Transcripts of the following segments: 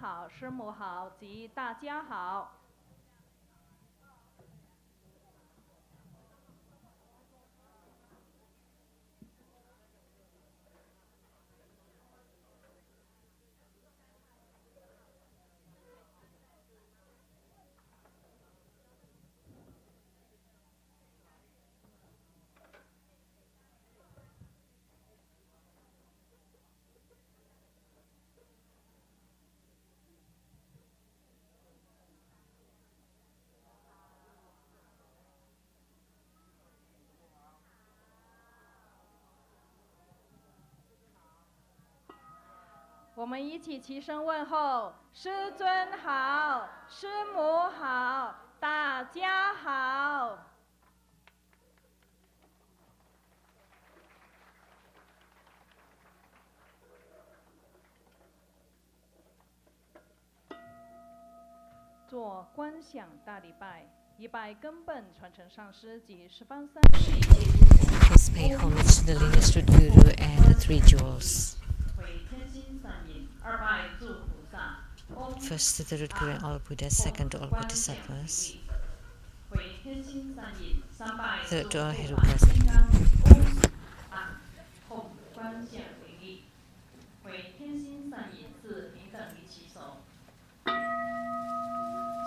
好，师母好，及大家好。我们一起齐声问候：师尊好，师母好，大家好。做观想大礼拜，一拜根本传承上师及十方三世。Let's pay homage to the lineage root guru and the three jewels. First to the root guru and all Buddhas, second to all Bodhisattvas, third to all Herukas.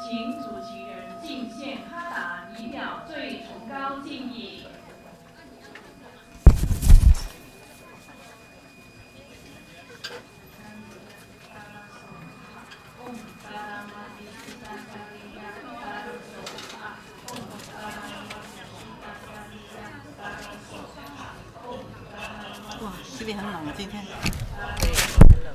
请主持人敬献哈达，以表最崇高敬意。哇，这里很冷，今天。对，很冷。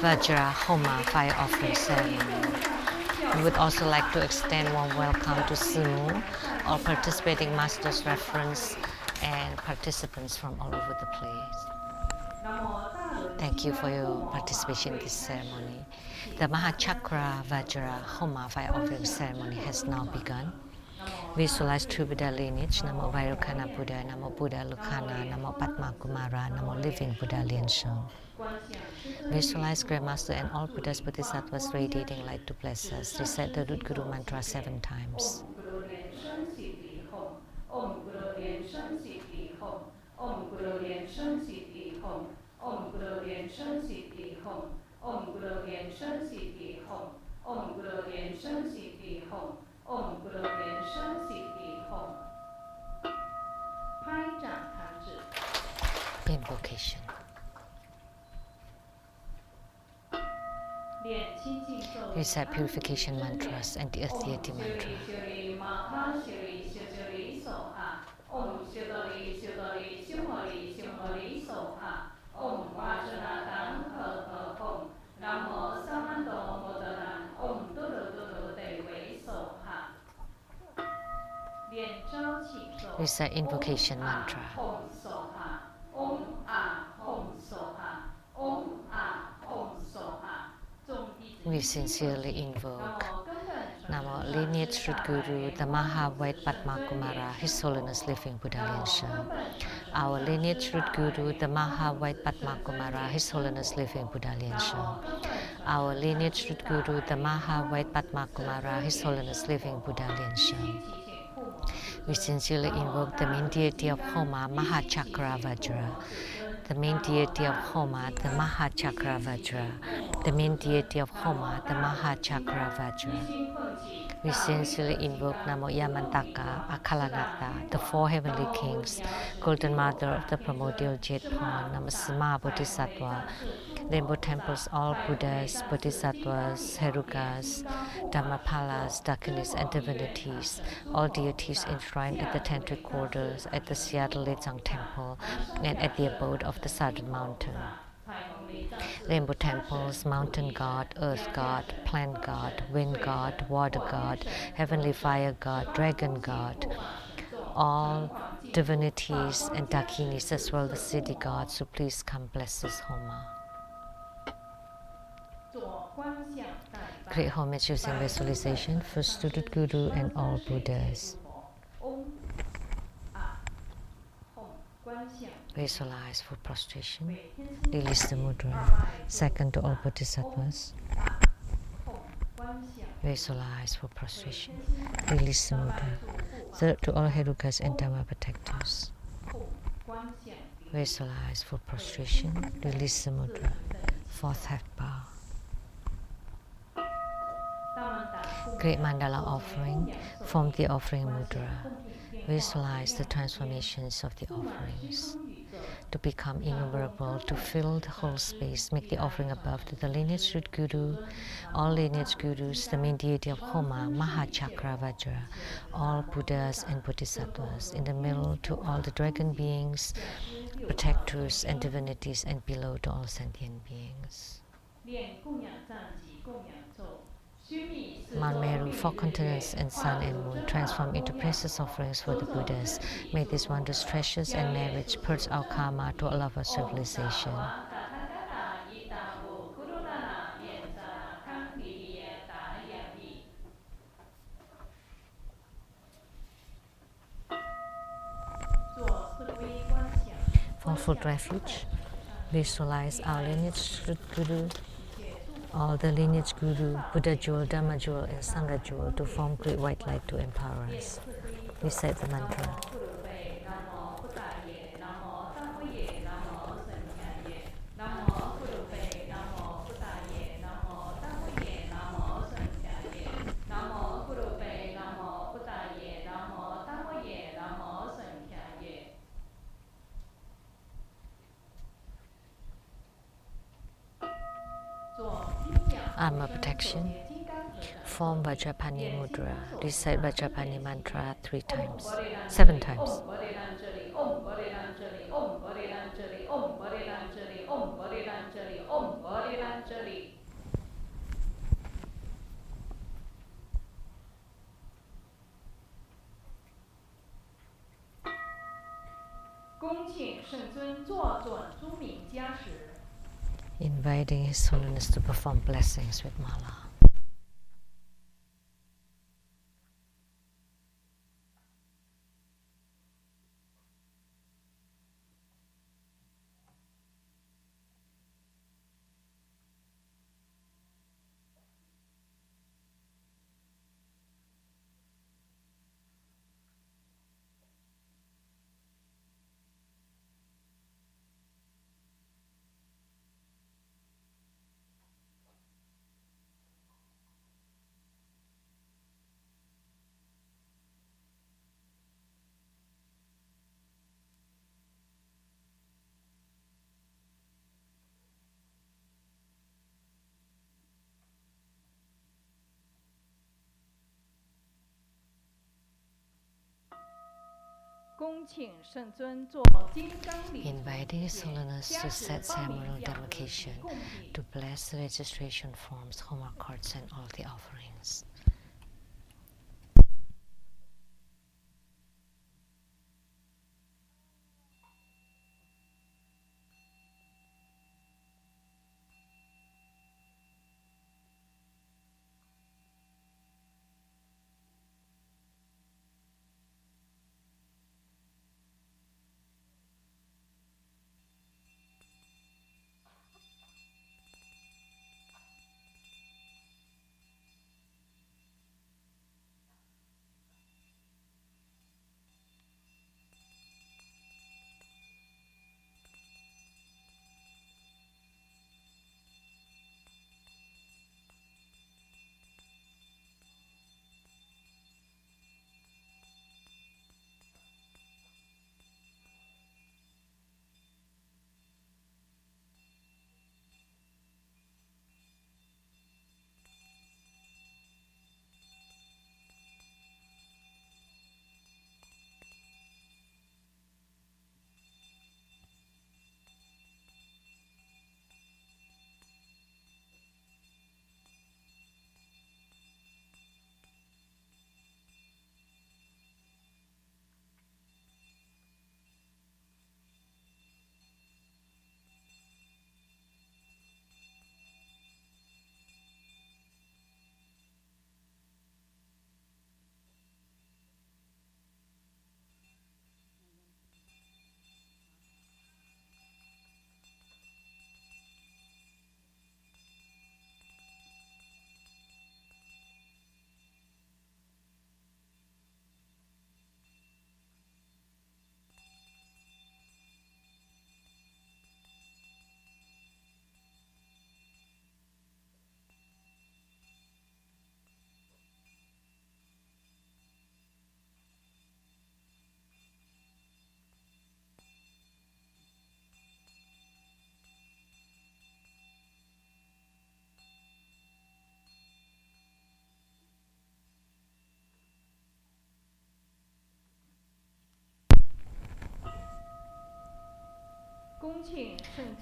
Vajra Homa fire offering ceremony. We would also like to extend warm welcome to Simu, all participating masters, reference, and participants from all over the place. Thank you for your participation in this ceremony. The Mahachakra Vajra Homa fire offering ceremony has now begun. Visualize true Buddha lineage, Namo Vairocana Buddha, Namo Buddha Lucana, Namo Padma Kumara, Namo Living Buddha Liansheng. Visualize Great Master and all Buddhas Bodhisattvas radiating light to bless us. Recite the Root Guru mantra 7 times. Invocation. Recite purification mantras and the earth deity mantra. Recite invocation mantra. We sincerely invoke Namo lineage root Guru, the Maha White Padma Kumara, His Holiness Living Buddha Liansheng. Our lineage root Guru, the Maha White Padma Kumara, His Holiness Living Buddha Liansheng. Our lineage root Guru, the Maha White Padma Kumara, His Holiness Living Buddha Liansheng. We sincerely invoke the main deity of Homa, Mahachakra Vajra. The main deity of Homa, the Mahachakra Vajra. The main deity of Homa, the Mahachakra Vajra. We sincerely invoke Namo Yamantaka, Akalanata, the 4 heavenly kings, Golden Mother of the primordial jade pond, Namasima Bodhisattva, Rainbow temples, all Buddhas, Bodhisattvas, Herukas, Dhammapalas, Dakinis, and divinities, all deities enshrined at the Tantric quarters, at the Seattle Lechang Temple, and at the abode of the Southern Mountain. Rainbow temples, mountain god, earth god, plant god, wind god, water god, heavenly fire god, dragon god, all divinities and dakinis as well as city gods, so please come bless this Homa. Great homage using visualization, first to the Guru and all Buddhas. Visualize for prostration, release the mudra. Second to all Bodhisattvas. Visualize for prostration, release the mudra. Third to all Herukas and Dharma protectors. Visualize for prostration, release the mudra. Fourth half bow. Great mandala offering, form the offering mudra. Visualize the transformations of the offerings to become innumerable, to fill the whole space. Make the offering above to the lineage root Guru, all lineage Gurus, the main deity of Homa, Mahachakra Vajra, all Buddhas and Bodhisattvas, in the middle to all the dragon beings, protectors and divinities, and below to all sentient beings. Mount Meru, 4 continents and sun and moon, transform into precious offerings for the Buddhas. May these wondrous treasures and marriage purge our karma to all of our civilization. For food refuge, visualize our lineage Guru, all the lineage Guru, Buddha jewel, Dharma jewel, and Sangha jewel to form great white light to empower us. Recite the mantra. Armor protection. Form Vajrapani mudra. Recite Vajrapani mantra 7 times. 圣尊坐准诸名加持。 Inviting His Holiness to perform blessings with mala. Inviting His Holiness to set ceremonial demarcation to bless the registration forms, Homa cards, and all the offerings.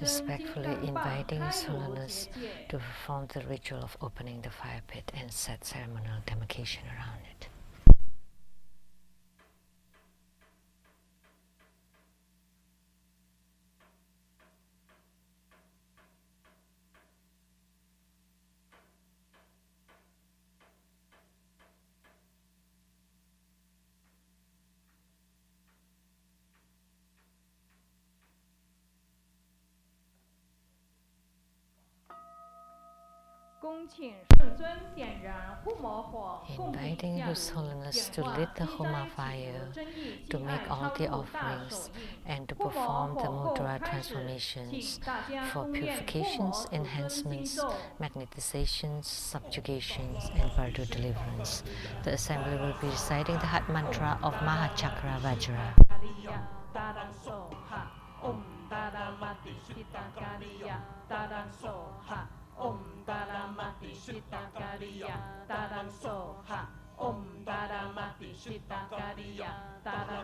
Respectfully inviting His Holiness to perform the ritual of opening the fire pit and set ceremonial demarcation around it. Inviting His Holiness to lit the Homa fire, to make all the offerings, and to perform the mudra transformations for purifications, enhancements, magnetizations, subjugations, and further deliverance. The assembly will be reciting the Hat mantra of Mahachakra Vajra. Om Dharamati Shittakariya Tadam Soha. Om Dharamati Shittakariya Tadam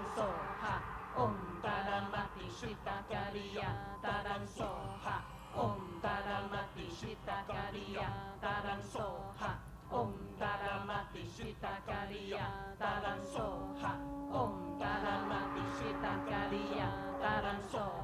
Soha. Om Dharamati Shittakariya Tadam Soha. Om Dharamati Shittakariya Tadam Soha. Om Dharamati Shittakariya Tadam Soha. Om Dharamati Shittakariya Tadam Soha.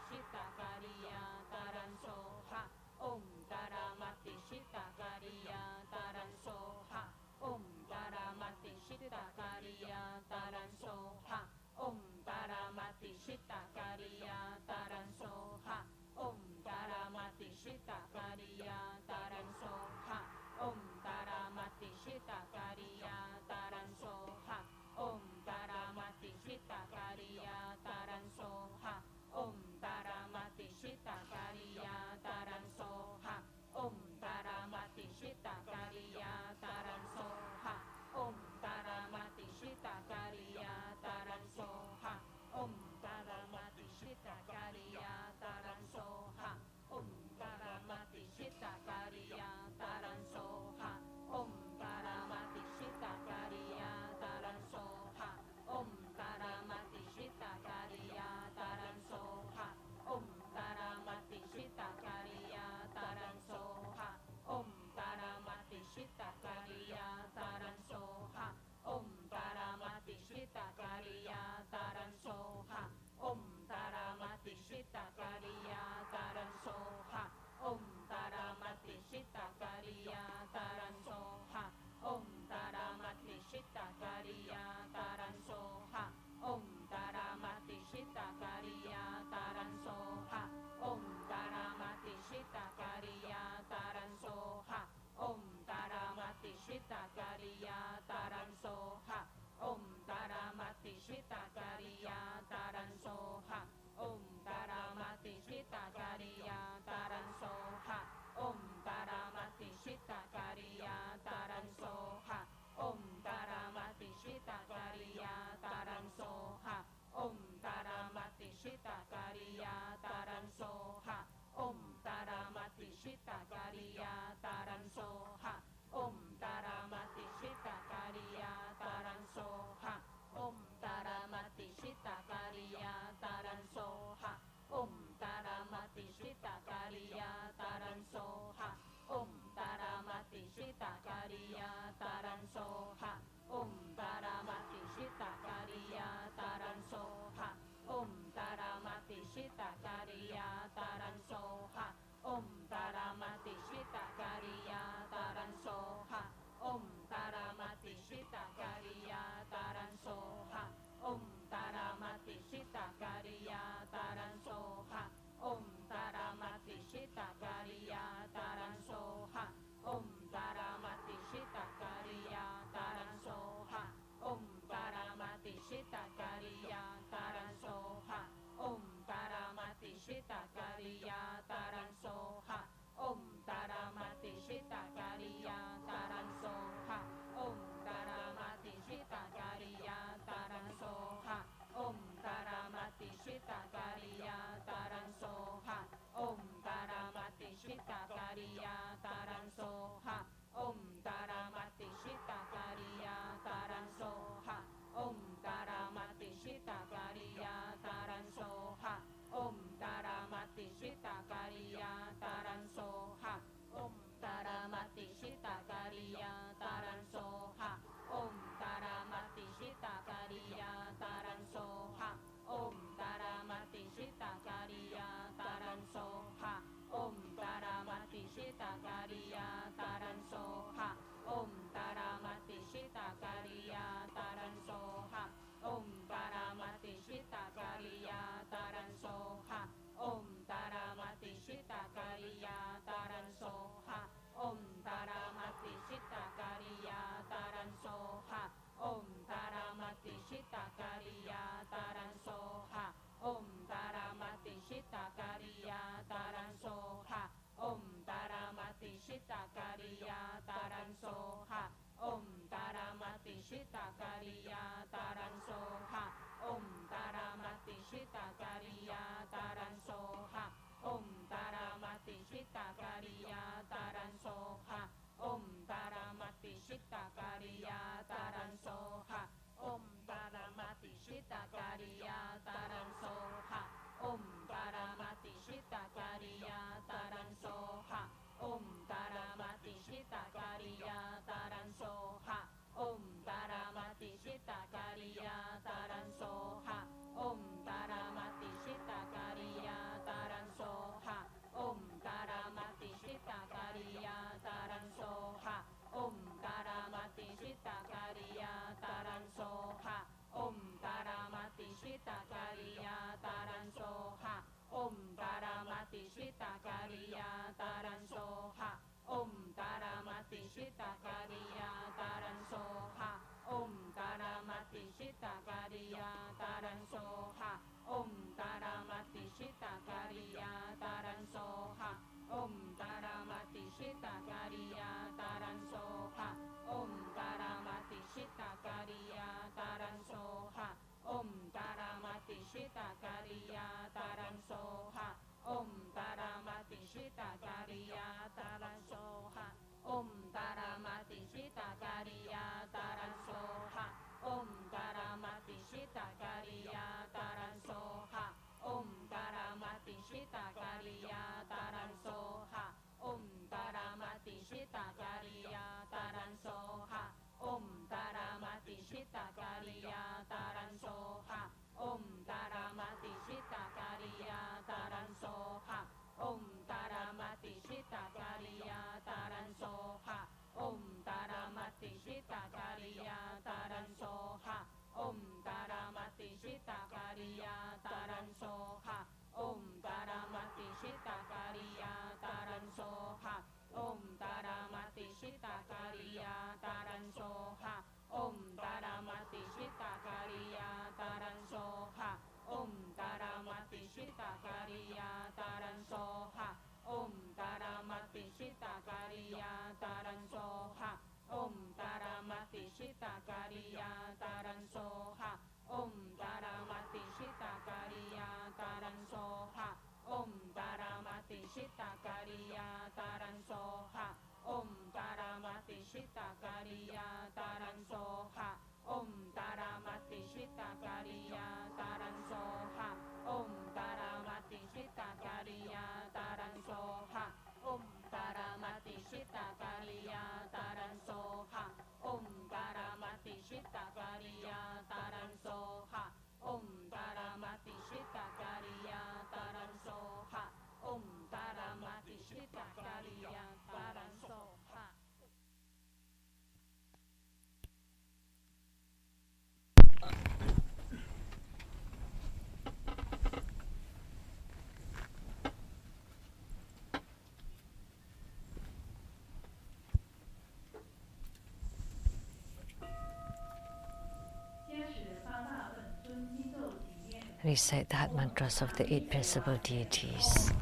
Recite the heart mantras of the 8 principal deities.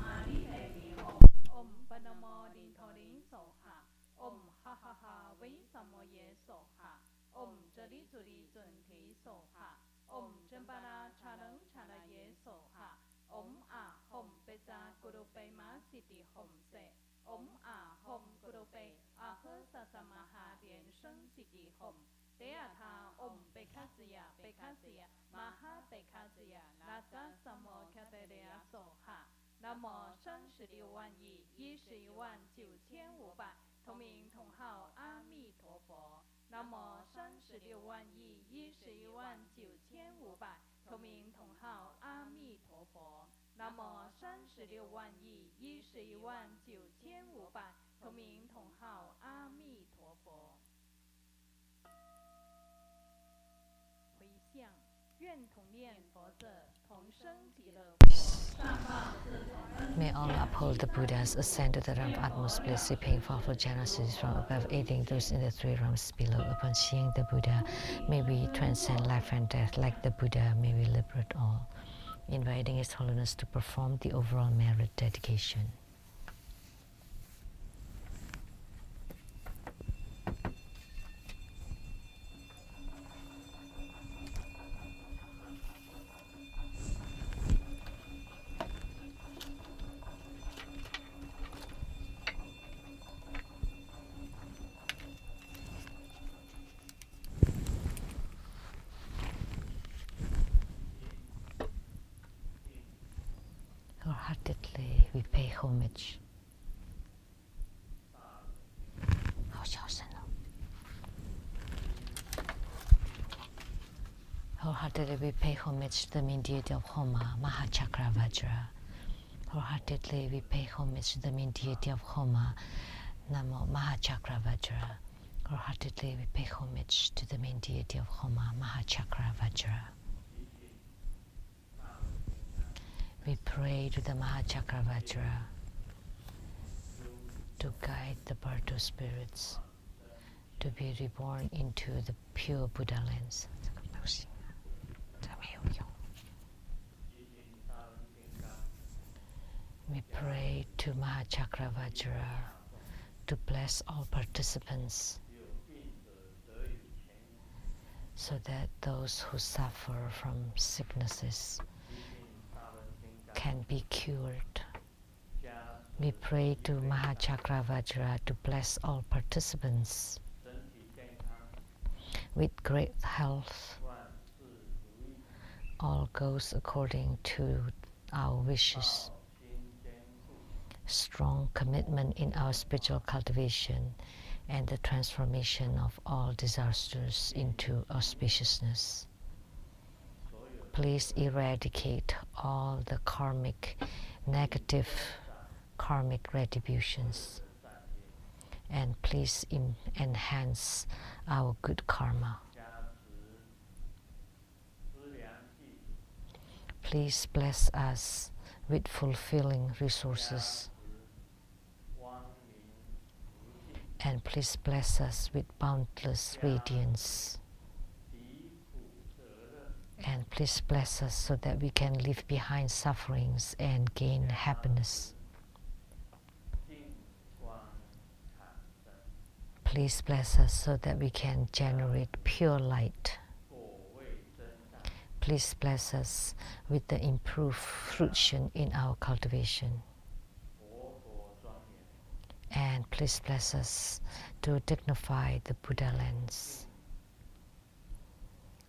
Om Panamo Din Thorin Soha. Om Ha Ha Ha Wei Samoye Soha. Om Jali Juli Jun Ti Soha. Om Jambara Chanang Chanaye Soha. Om Ah Hom Peja Guru Pe Ma Siti Hom Se. Om Ah Hom Guru Pe Ah He Sa Sa Ma Ha Lian Sheng Siti Hom. Te A Tha Om Pe Kha Siya Pe Kha Siya Ma Ha Pe Kha Siya La Sa Samo Kha Te Rea Soha. 南无36万亿1119500同名同号阿弥陀佛。南无36万亿1119500同名同号阿弥陀佛。南无36万亿1119500同名同号阿弥陀佛。回向，愿同念佛者同生极乐。 May Allah uphold the Buddhas, ascend to the realm of utmost bliss, repaying powerful generosities from above, aiding those in the 3 realms below. Upon seeing the Buddha, may we transcend life and death. Like the Buddha, may we liberate all. Inviting His Holiness to perform the overall merit dedication. Wholeheartedly, we pay homage. Wholeheartedly, we pay homage to the main deity of Homa, Mahachakravajra. Wholeheartedly, we pay homage to the main deity of Homa, Namo Mahachakravajra. Wholeheartedly, we pay homage to the main deity of Homa, Mahachakravajra. We pray to the Mahachakravajra to guide the Bardo spirits to be reborn into the pure Buddha lands. We pray to Mahachakravajra to bless all participants so that those who suffer from sicknesses can be cured. We pray to Mahachakravajra to bless all participants with great health. All goes according to our wishes. Strong commitment in our spiritual cultivation and the transformation of all disasters into auspiciousness. Please eradicate all the negative karmic retributions, and please enhance our good karma. Please bless us with fulfilling resources, and please bless us with boundless radiance. And please bless us so that we can leave behind sufferings and gain happiness. Please bless us so that we can generate pure light. Please bless us with the improved fruition in our cultivation. And please bless us to dignify the Buddha lands.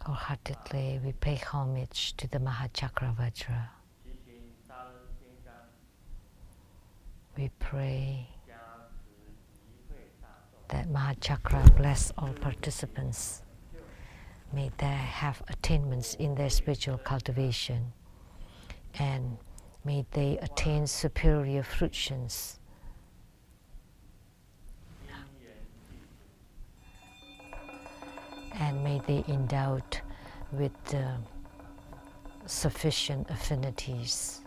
Wholeheartedly, we pay homage to the Mahachakravajra. We pray that Mahachakra bless all participants. May they have attainments in their spiritual cultivation, and may they attain superior fruitions. And may they endowed with sufficient affinities.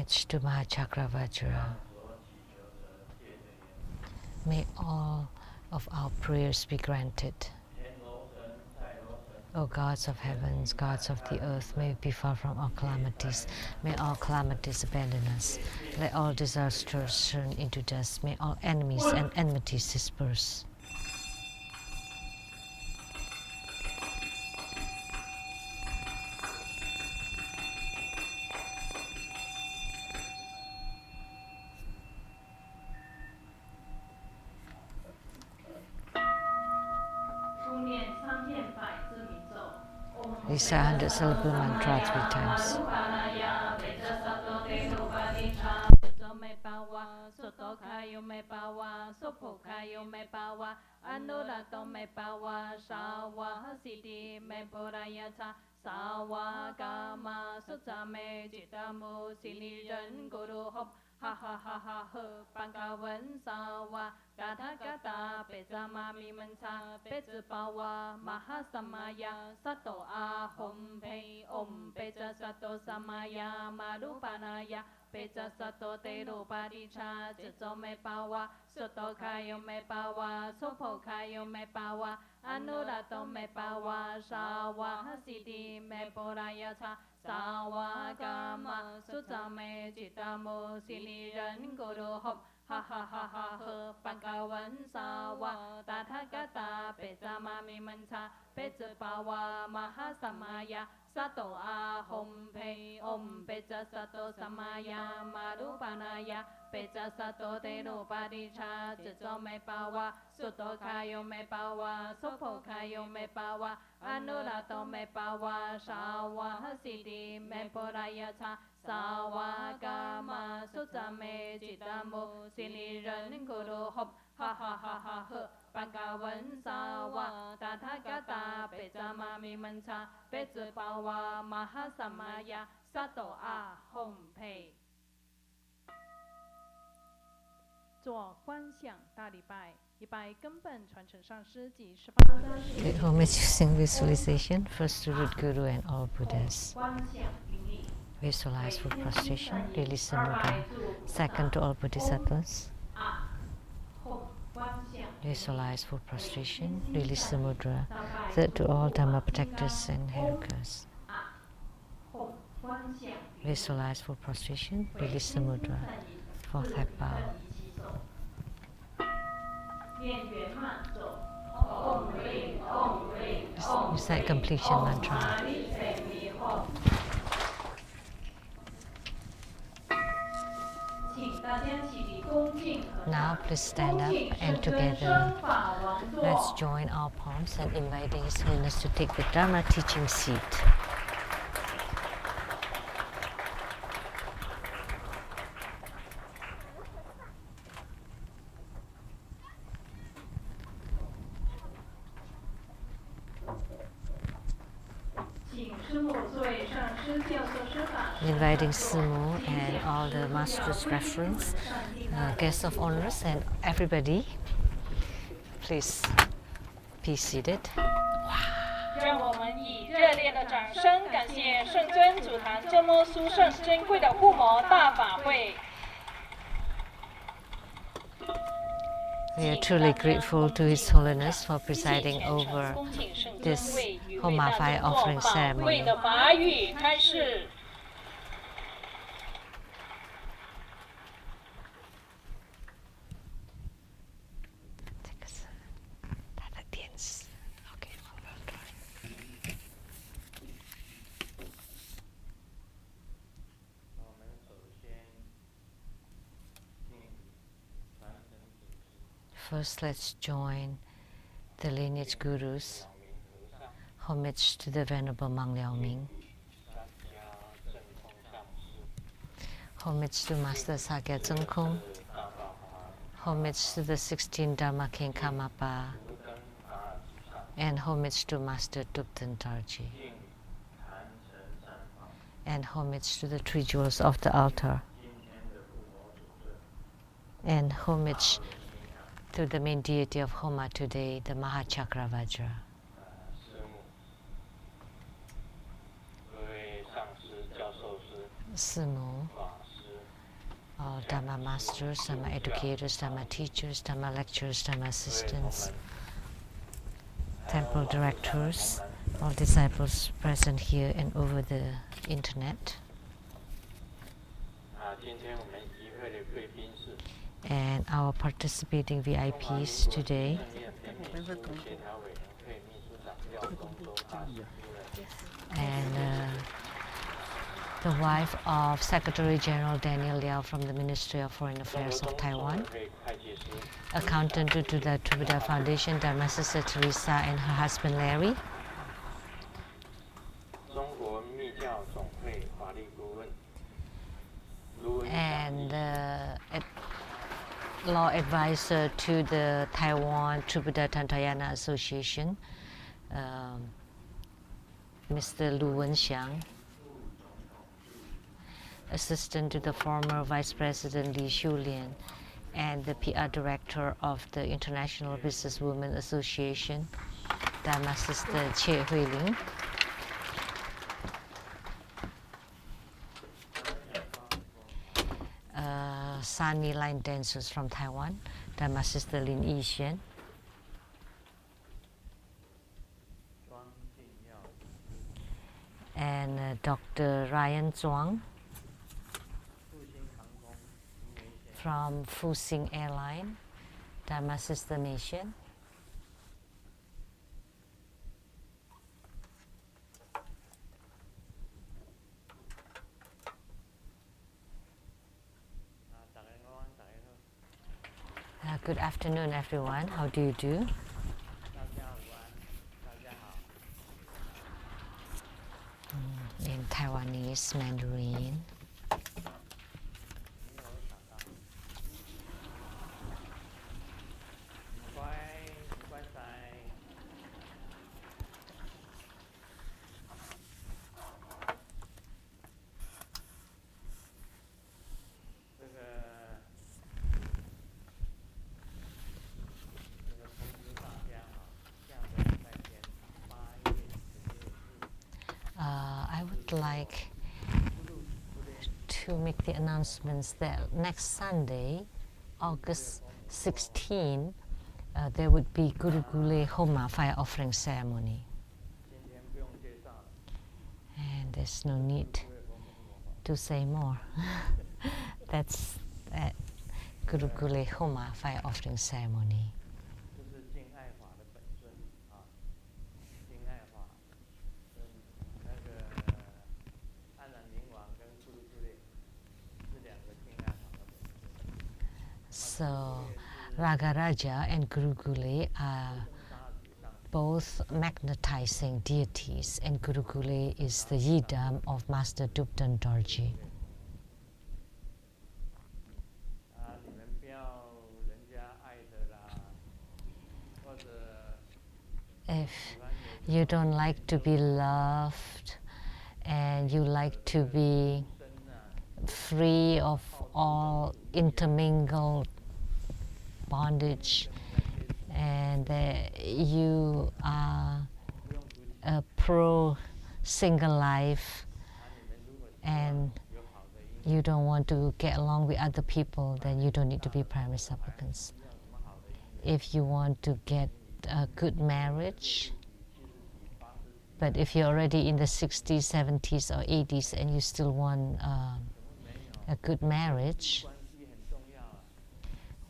Homage to Mahachakravajra. May all of our prayers be granted. O gods of heavens, gods of the earth, may we be far from all calamities. May all calamities abandon us. Let all disasters turn into dust. May all enemies and enmities disperse. Recite 100 syllable mantra 3 times. Ha ha ha ha ha, ban ga wen sa wa, ga tha ga ta, pe za ma mi men cha, pe zi pa wa, ma ha sa ma ya, sa to a hom pe, om pe za sa to sa ma ya, ma lu pa na ya, pe za sa to te lu pa di cha, zi zo me pa wa, so to ka yo me pa wa, so po ka yo me pa wa, anu ra to me pa wa, sa wa ha si di me po ra ya cha. 萨瓦伽玛苏扎美吉达摩西利人咕噜吼，哈哈哈哈呵，班嘎文萨瓦达他嘎达贝扎玛咪门查贝兹巴瓦玛哈萨玛呀。 萨多阿吽培唵贝扎萨多萨玛呀玛鲁巴那呀贝扎萨多德鲁巴迪查智佐美巴瓦苏多卡尤美巴瓦苏婆卡尤美巴瓦阿努拉多美巴瓦沙瓦哈西迪美波拉呀查萨瓦伽玛苏扎美吉达摩西利人咕噜吼哈哈哈哈呵。 班嘎文萨瓦达他嘎达贝扎玛咪门查贝兹巴瓦玛哈萨玛呀萨多阿吽培。做观想大礼拜，一拜根本传承上师及十八三世。 Get homage using visualization, first to root Guru and all Buddhas. 观想灵力。 Visualize full prostration, release the mudra. Second to all Bodhisattvas. Visualize full prostration, release the mudra. Third to all Dharma protectors and herokas. Visualize full prostration, release the mudra. Fourth head bow. Recite completion mantra. Now please stand up and together let's join our palms and invite His Holiness to take the Dharma teaching seat. Inviting Simu and all the Master's reference, guests of honors and everybody, please be seated. 让我们以热烈的掌声感谢圣尊主坛这么殊胜珍贵的护摩大法会。 We are truly grateful to His Holiness for presiding over this Homa fire offering ceremony. First, let's join the lineage gurus. Homage to the Venerable Mang Liao Ming. Homage to Master Sakya Tsongkhung. Homage to the 16 Dharma King Karmapa. And homage to Master Dukten Tarji. And homage to the three jewels of the altar. And homage to the main deity of Homa today, the Mahachakravajra. Simu, all Dharma masters, Dharma educators, Dharma teachers, Dharma lecturers, Dharma assistants, temple directors, all disciples present here and over the internet, and our participating VIPs today, and the wife of Secretary General Daniel Liao from the Ministry of Foreign Affairs of Taiwan, accountant to the Tribuddha Foundation, Dharma Sister Teresa and her husband Larry, and law advisor to the Taiwan Tribuddha Tantrayana Association, Mr. Lu Wenxiang, assistant to the former Vice President Li Shulian, and the PR director of the International Businesswomen Association, Dharma Sister Che Huiling, Sani line dancers from Taiwan, Dharma Sister Lin Yixuan, and Dr. Ryan Zhuang from Fuxing Airline, Dharma Sister Nation, good afternoon, everyone. How do you do? In Taiwanese, Mandarin. I would like to make the announcements that next Sunday, August 16, there would be Guru Gule Homa fire offering ceremony. And there's no need to say more. That's at Guru Gule Homa fire offering ceremony. So, Ragaraja and Guru Gule are both magnetizing deities, and Guru Gule is the yidam of Master Dubdan Dorji. If you don't like to be loved and you like to be free of all intermingled bondage, and you are a pro single life and you don't want to get along with other people, then you don't need to be primary supplicants. If you want to get a good marriage, but if you're already in the 60s, 70s or 80s and you still want a good marriage,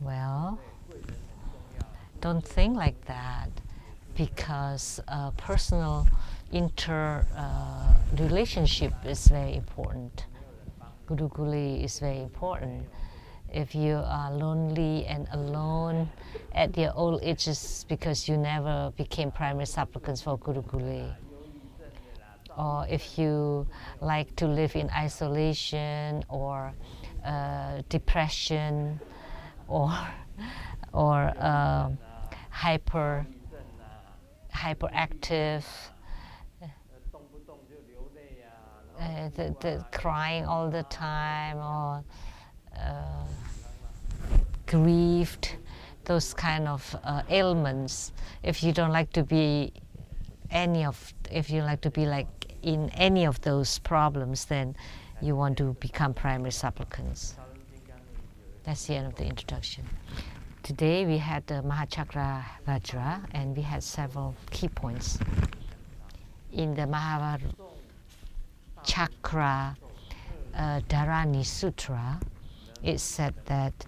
well, don't think like that, because personal relationship is very important. Guru Gule is very important. If you are lonely and alone at your old ages because you never became primary supplicants for Guru Gule, or if you like to live in isolation or depression or hyperactive, the crying all the time, or grieved, those kind of ailments. If you don't like to be if you like to be like in any of those problems, then you want to become primary supplicants. That's the end of the introduction. Today we had the Mahachakra Vajra, and we had several key points. In the Mahachakra Dharani Sutra, it said that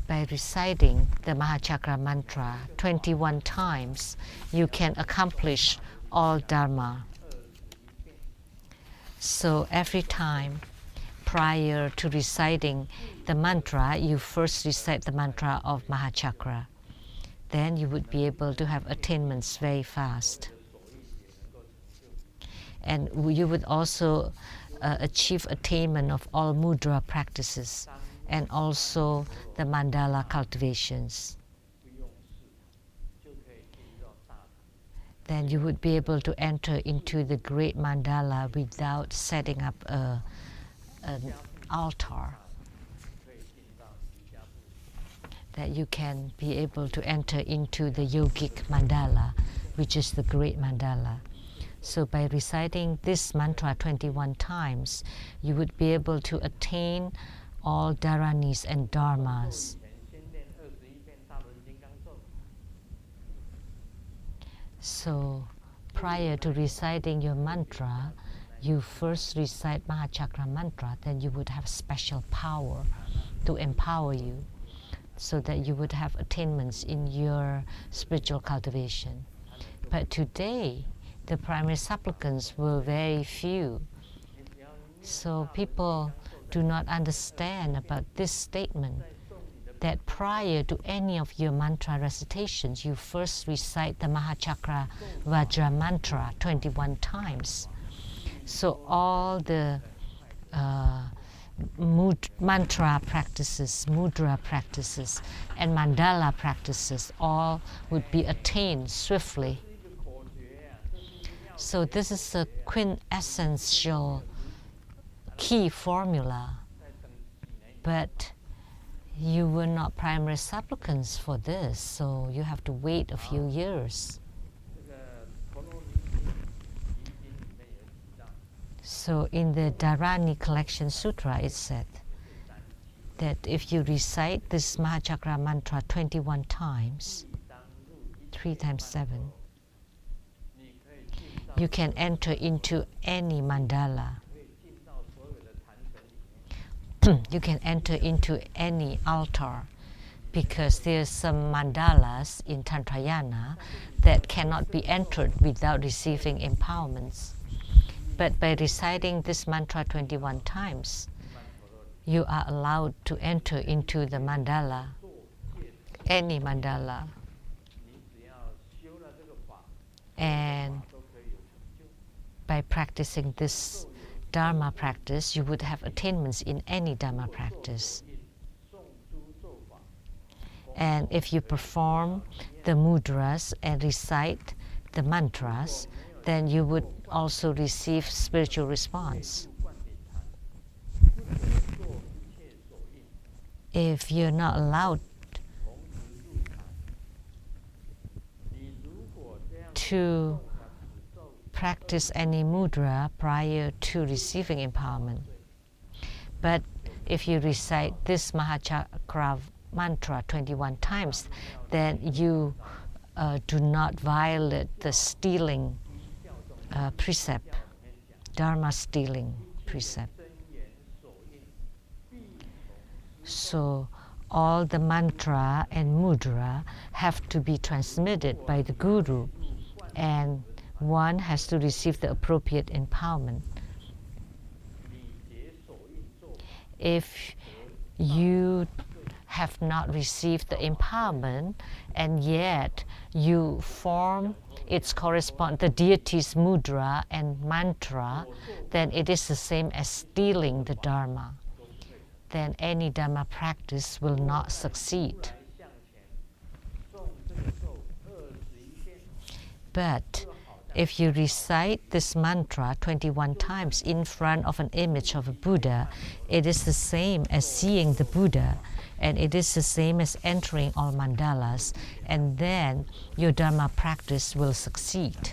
by reciting the Mahachakra mantra 21 times, you can accomplish all Dharma. So every time prior to reciting the mantra, you first recite the mantra of Mahachakra. Then you would be able to have attainments very fast. And you would also achieve attainment of all mudra practices and also the mandala cultivations. Then you would be able to enter into the great mandala without setting up an altar. That you can be able to enter into the yogic mandala, which is the great mandala. So by reciting this mantra 21 times, you would be able to attain all dharanis and dharmas. So prior to reciting your mantra, you first recite Mahachakra mantra, then you would have special power to empower you so that you would have attainments in your spiritual cultivation. But today, the primary supplicants were very few. So people do not understand about this statement, that prior to any of your mantra recitations, you first recite the Mahachakra Vajra mantra 21 times. So all the mantra practices, mudra practices, and mandala practices all would be attained swiftly. So this is a quintessential key formula, but you were not primary supplicants for this, so you have to wait a few years. So in the Dharani Collection Sutra, it said that if you recite this Mahachakra mantra 21 times, 3 times 7, you can enter into any mandala. You can enter into any altar, because there's some mandalas in Tantrayana that cannot be entered without receiving empowerments. But by reciting this mantra 21 times, you are allowed to enter into the mandala, any mandala. And by practicing this Dharma practice, you would have attainments in any Dharma practice. And if you perform the mudras and recite the mantras, then you would also receive spiritual response. If you're not allowed to practice any mudra prior to receiving empowerment, but if you recite this Mahachakra mantra 21 times, then you do not violate the stealing precept, Dharma stealing precept. So all the mantra and mudra have to be transmitted by the guru, and one has to receive the appropriate empowerment. If you have not received the empowerment and yet you form its the deity's mudra and mantra, then it is the same as stealing the Dharma. Then any Dharma practice will not succeed. But if you recite this mantra 21 times in front of an image of a Buddha, it is the same as seeing the Buddha, and it is the same as entering all mandalas, and then your Dharma practice will succeed.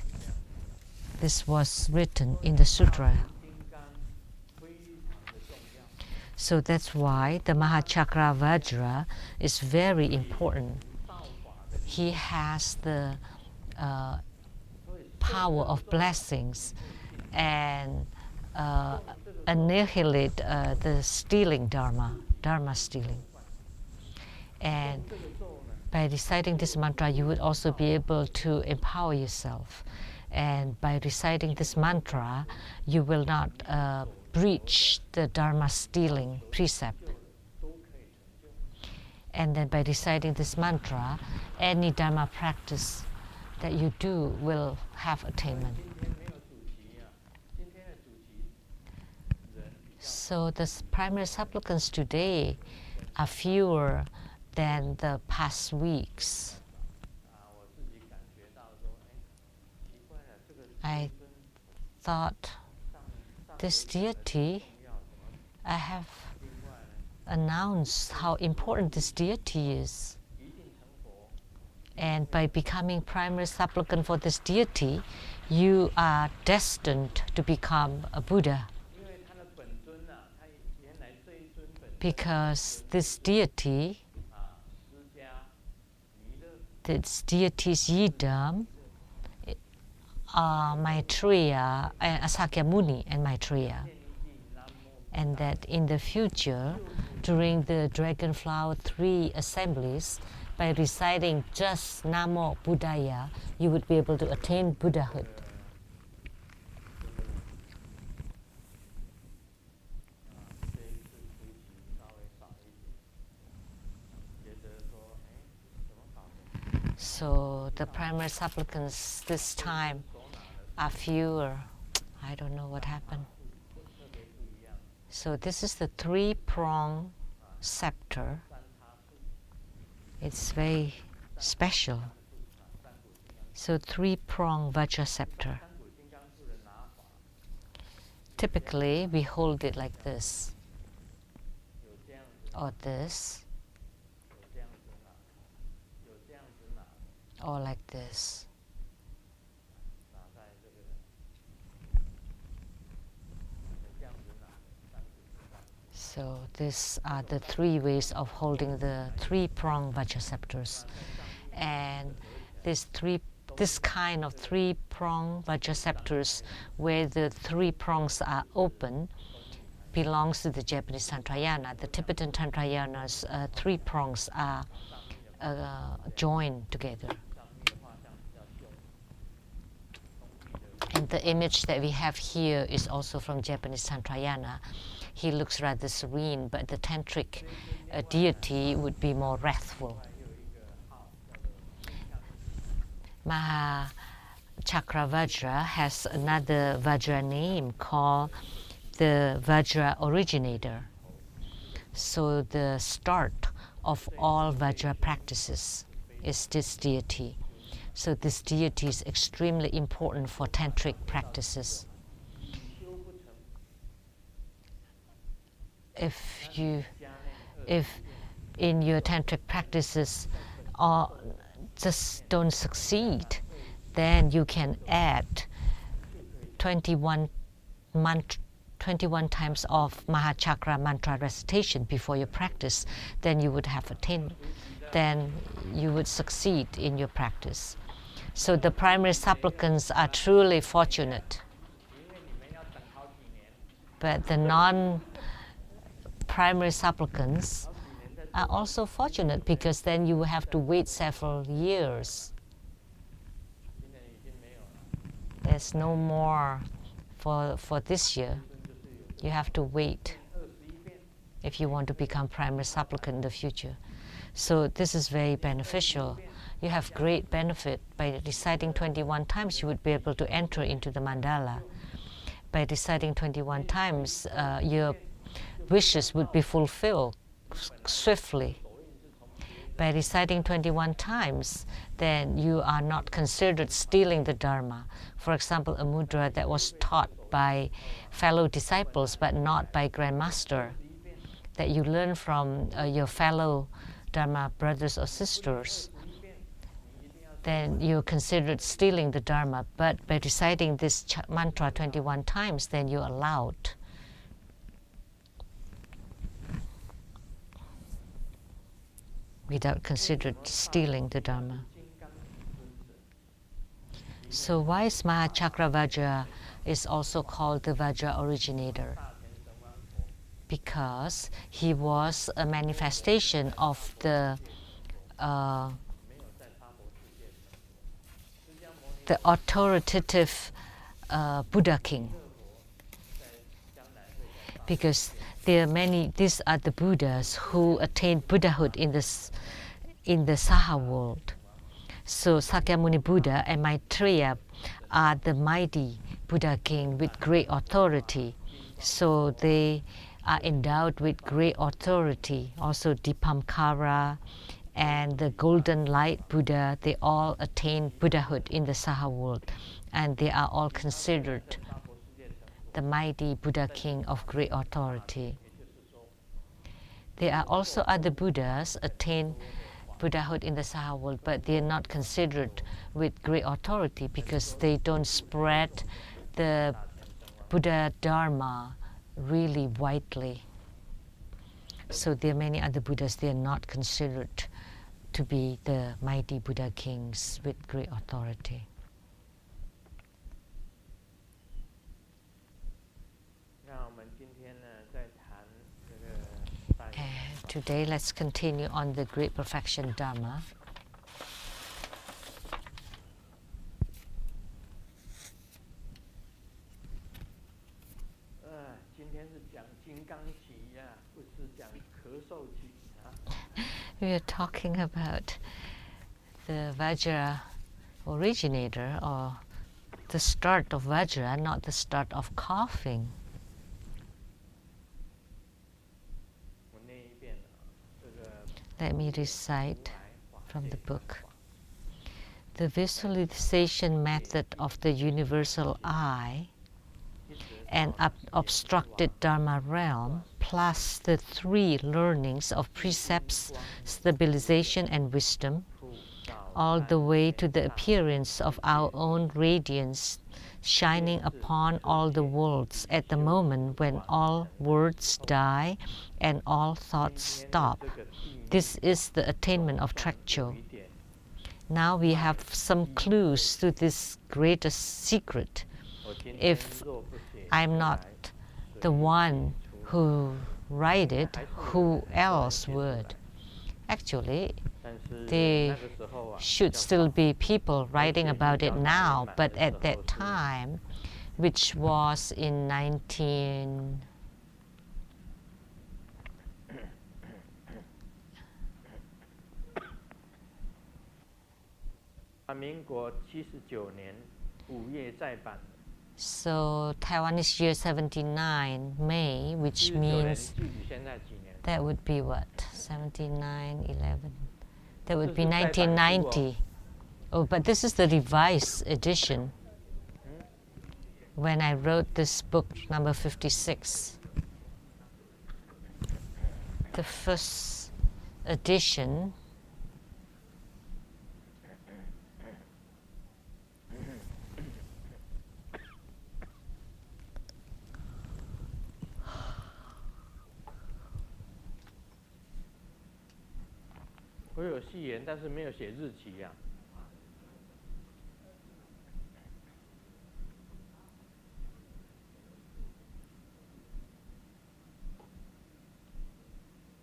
This was written in the sutra. So that's why the Mahachakra Vajra is very important. He has the power of blessings and annihilate the stealing Dharma stealing. And by reciting this mantra, you would also be able to empower yourself. And by reciting this mantra, you will not breach the Dharma stealing precept. And then by reciting this mantra, any Dharma practice that you do will have attainment. So the primary supplicants today are fewer than the past weeks. I thought, this deity, I have announced how important this deity is. And by becoming primary supplicant for this deity, you are destined to become a Buddha. Because this deity, this deity's yidam are Maitreya, Asakya Muni and Maitreya. And that in the future, during the Dragonflower 3 assemblies, by reciting just Namo Buddhaya, you would be able to attain Buddhahood. So the primary supplicants this time are fewer. I don't know what happened. So this is the 3-prong scepter. It's very special. So 3-prong Vajra scepter. Typically, we hold it like this, or this, or like this. So these are the 3 ways of holding the 3-prong Vajra scepters. And this kind of 3-prong Vajra scepters, where the 3 prongs are open, belongs to the Japanese Tantrayana. The Tibetan Tantrayana's 3 prongs are joined together. And the image that we have here is also from Japanese Tantrayana. He looks rather serene, but the tantric deity would be more wrathful. Mahachakra Vajra has another Vajra name called the Vajra originator. So the start of all Vajra practices is this deity. So this deity is extremely important for tantric practices. If in your tantric practices just don't succeed, then you can add 21 times of Mahachakra mantra recitation before your practice. Then you would have attainment. Then you would succeed in your practice. So the primary supplicants are truly fortunate. But the non-primary supplicants are also fortunate, because then you will have to wait several years. There's no more for this year. You have to wait if you want to become primary supplicant in the future. So this is very beneficial. You have great benefit. By reciting 21 times, you would be able to enter into the mandala. By reciting 21 times, your wishes would be fulfilled swiftly. By reciting 21 times, then you are not considered stealing the Dharma. For example, a mudra that was taught by fellow disciples but not by Grandmaster, that you learn from your fellow Dharma brothers or sisters, then you're considered stealing the Dharma. But by reciting this mantra 21 times, then you're allowed. without considered stealing the Dharma. So why is Mahachakra Vajra is also called the Vajra originator? Because he was a manifestation of the authoritative Buddha king. Because there are many, these are the Buddhas who attained Buddhahood in the Saha world. So Sakyamuni Buddha and Maitreya are the mighty Buddha king with great authority. So they are endowed with great authority. Also Dipamkara and the Golden Light Buddha, they all attained Buddhahood in the Saha world. And they are all considered the mighty Buddha king of great authority. There are also other Buddhas attain Buddhahood in the Saha world, but they are not considered with great authority because they don't spread the Buddha Dharma really widely. So there are many other Buddhas, they are not considered to be the mighty Buddha kings with great authority. And today let's continue on the Great Perfection Dharma. We are talking about the Vajra originator, or the start of Vajra, not the start of coughing. Let me recite from the book. The visualization method of the universal eye and obstructed Dharma realm, plus the three learnings of precepts, stabilization, and wisdom, all the way to the appearance of our own radiance shining upon all the worlds at the moment when all words die and all thoughts stop. This is the attainment of Trekcho. Now we have some clues to this greatest secret. If I'm not the one who write it, who else would? Actually, there should still be people writing about it now, but at that time, which was in 19... So Taiwanese year 79, May, which means that would be what? 79, 11. That would be 1990. Oh, but this is the revised edition. When I wrote this book, number 56. The first edition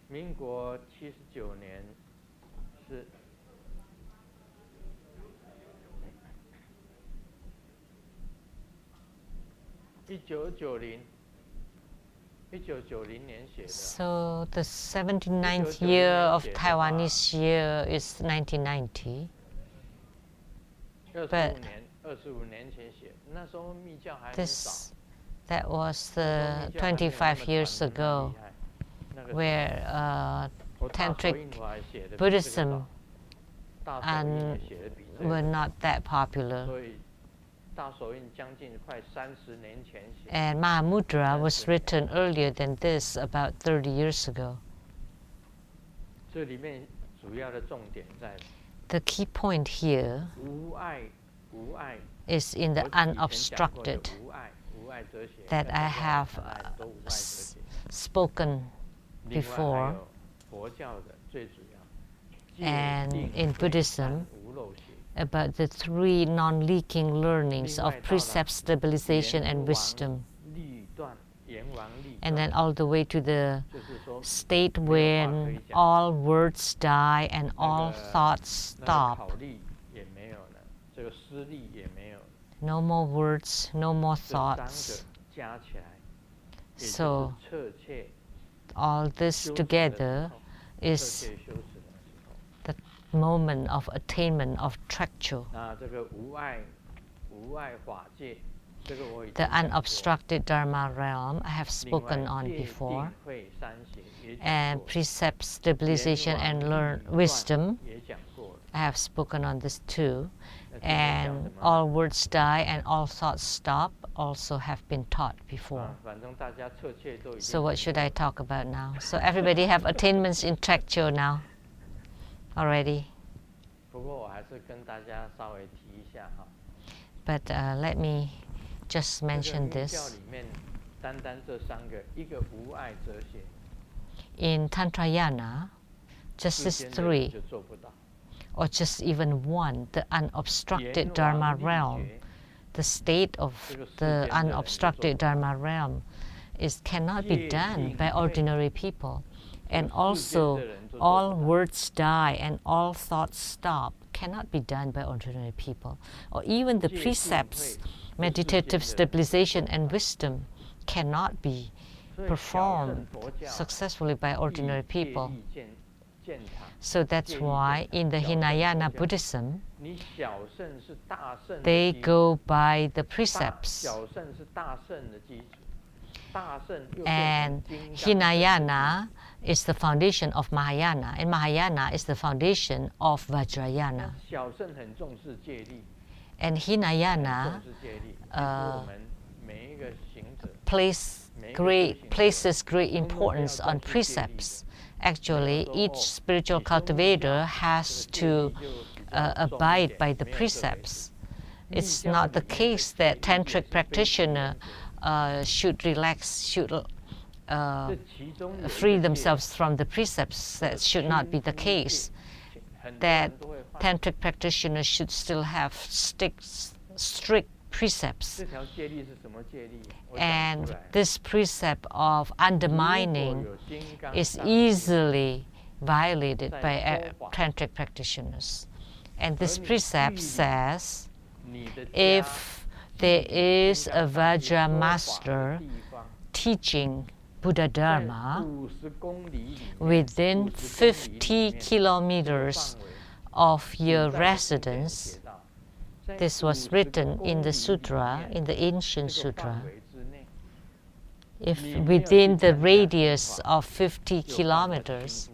民国79年是1990年写的。 So the 79th year of Taiwanese year is 1990. 25年前写，那时候密教还很少。 That was 25 years ago, where Tantric Buddhism were not that popular. And Mahamudra was written earlier than this, about 30 years ago. The key point here is in the unobstructed that I have spoken before. And in Buddhism, about the 3 non-leaking learnings of precept, stabilization, and wisdom. And then all the way to the state when all words die and all thoughts stop. No more words, no more thoughts. So all this together is the moment of attainment of tracture. The unobstructed Dharma realm I have spoken on before, and precept, stabilization, and wisdom I have spoken on this too, and all words die and all thoughts stop also have been taught before. So what should I talk about now? So everybody have attainments in tracture now already. But let me just mention this. In Tantrayana, just these 3, or just even 1, the unobstructed Dharma realm, the state of the unobstructed Dharma realm cannot be done by ordinary people. And also, all words die and all thoughts stop cannot be done by ordinary people. Or even the precepts, meditative stabilization and wisdom cannot be performed successfully by ordinary people. So that's why in the Hinayana Buddhism, they go by the precepts. And Hinayana is the foundation of Mahayana, and Mahayana is the foundation of Vajrayana. And Hinayana places great importance on precepts. Actually, each spiritual cultivator has to abide by the precepts. It's not the case that tantric practitioner should relax, should free themselves from the precepts. That should not be the case. That tantric practitioners should still have strict precepts. And this precept of undermining is easily violated by tantric practitioners. And this precept says, if there is a Vajra master teaching Buddha Dharma within 50 kilometers of your residence, this was written in the sutra, in the ancient sutra. If within the radius of 50 kilometers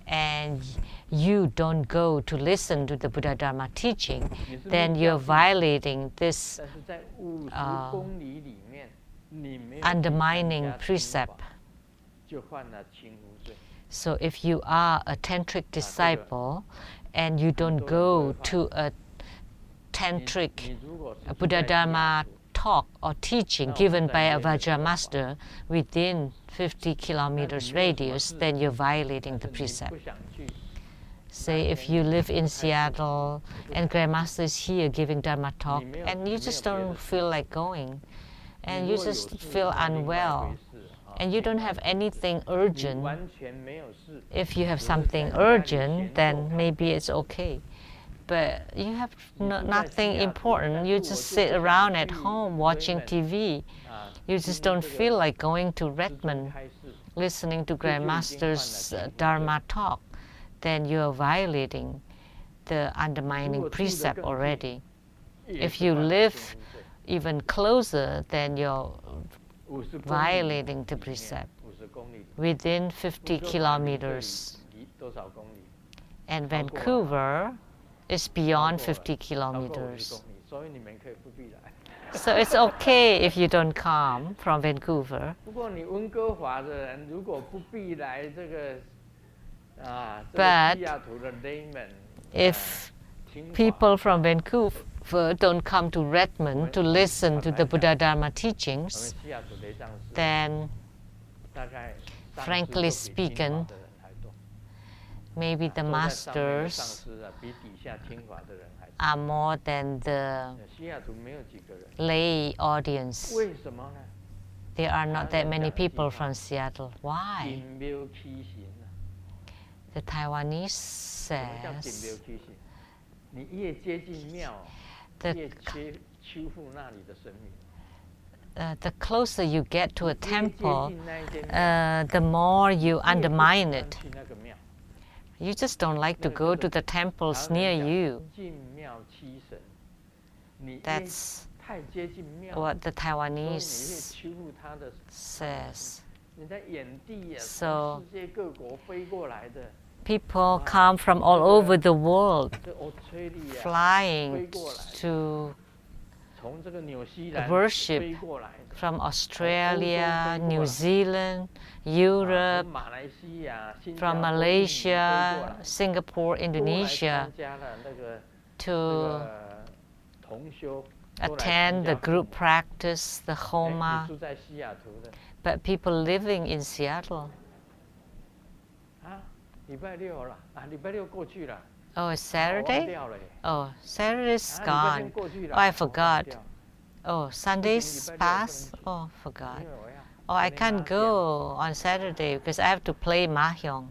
and you don't go to listen to the Buddha Dharma teaching, then you're violating this undermining precept. So if you are a tantric disciple and you don't go to a tantric Buddha Dharma talk or teaching given by a Vajra master within 50 kilometers radius, then you're violating the precept. Say if you live in Seattle and Grandmaster is here giving Dharma talk and you just don't feel like going and you just feel unwell and you don't have anything urgent, if you have something urgent, then maybe it's okay. But you have nothing important. You just sit around at home watching TV. You just don't feel like going to Redmond, listening to Grandmaster's Dharma talk. Then you are violating the undermining precept already. If you live even closer, then you're violating the precept within 50 kilometers. And Vancouver is beyond 50 kilometers. So it's okay if you don't come from Vancouver. But if people from Vancouver don't come to Redmond to listen to the Buddha Dharma teachings, then frankly speaking, maybe the 坐在上面的上 masters 师啊，比底下听法的人还多。 are more than the 西雅图没有几个人， lay audience. 为什么呢？ There are not that many people from Seattle. Why? 顶庙起行啊！ The Taiwanese 什么叫顶 says 庙起行？你越接近庙， the 越修复那里的神明。 the closer you get to a 越接 temple, 近那一间庙， the more you 越不 undermine 喜欢 it. 去那个庙。 You just don't like to go to the temples near you. 进庙欺神，你越 That's 太接近庙， what the 所以你越 Taiwanese 欺负他的。 says. 你在眼地啊， So 从世界各国飞过来的， People come from all over the world 这 Australia flying 飞过来， to 从这个纽西兰 worship 飞过来的。 from Australia, New 欧洲 Zealand, 从 Europe, 马来西亚、新加 from 坡、印尼飞过 Malaysia, 来 Singapore, 都来 Indonesia 参加了那个 to 同修，都来 attend 参 the 加 group 服务 practice, the 哎 Homa. 你住在西雅图的 But people living in Seattle, 啊，礼拜六了啊，礼拜六过去了， oh, it's 忘 Saturday? 掉了耶 Oh, Saturday's 啊，礼拜天 gone. 过去了 Oh, I 忘 forgot. 掉 Oh, Sunday's past? Oh, forgot. 因为我要 Oh, I 跟 can't 妈讲 go on Saturday because I have to play mahjong.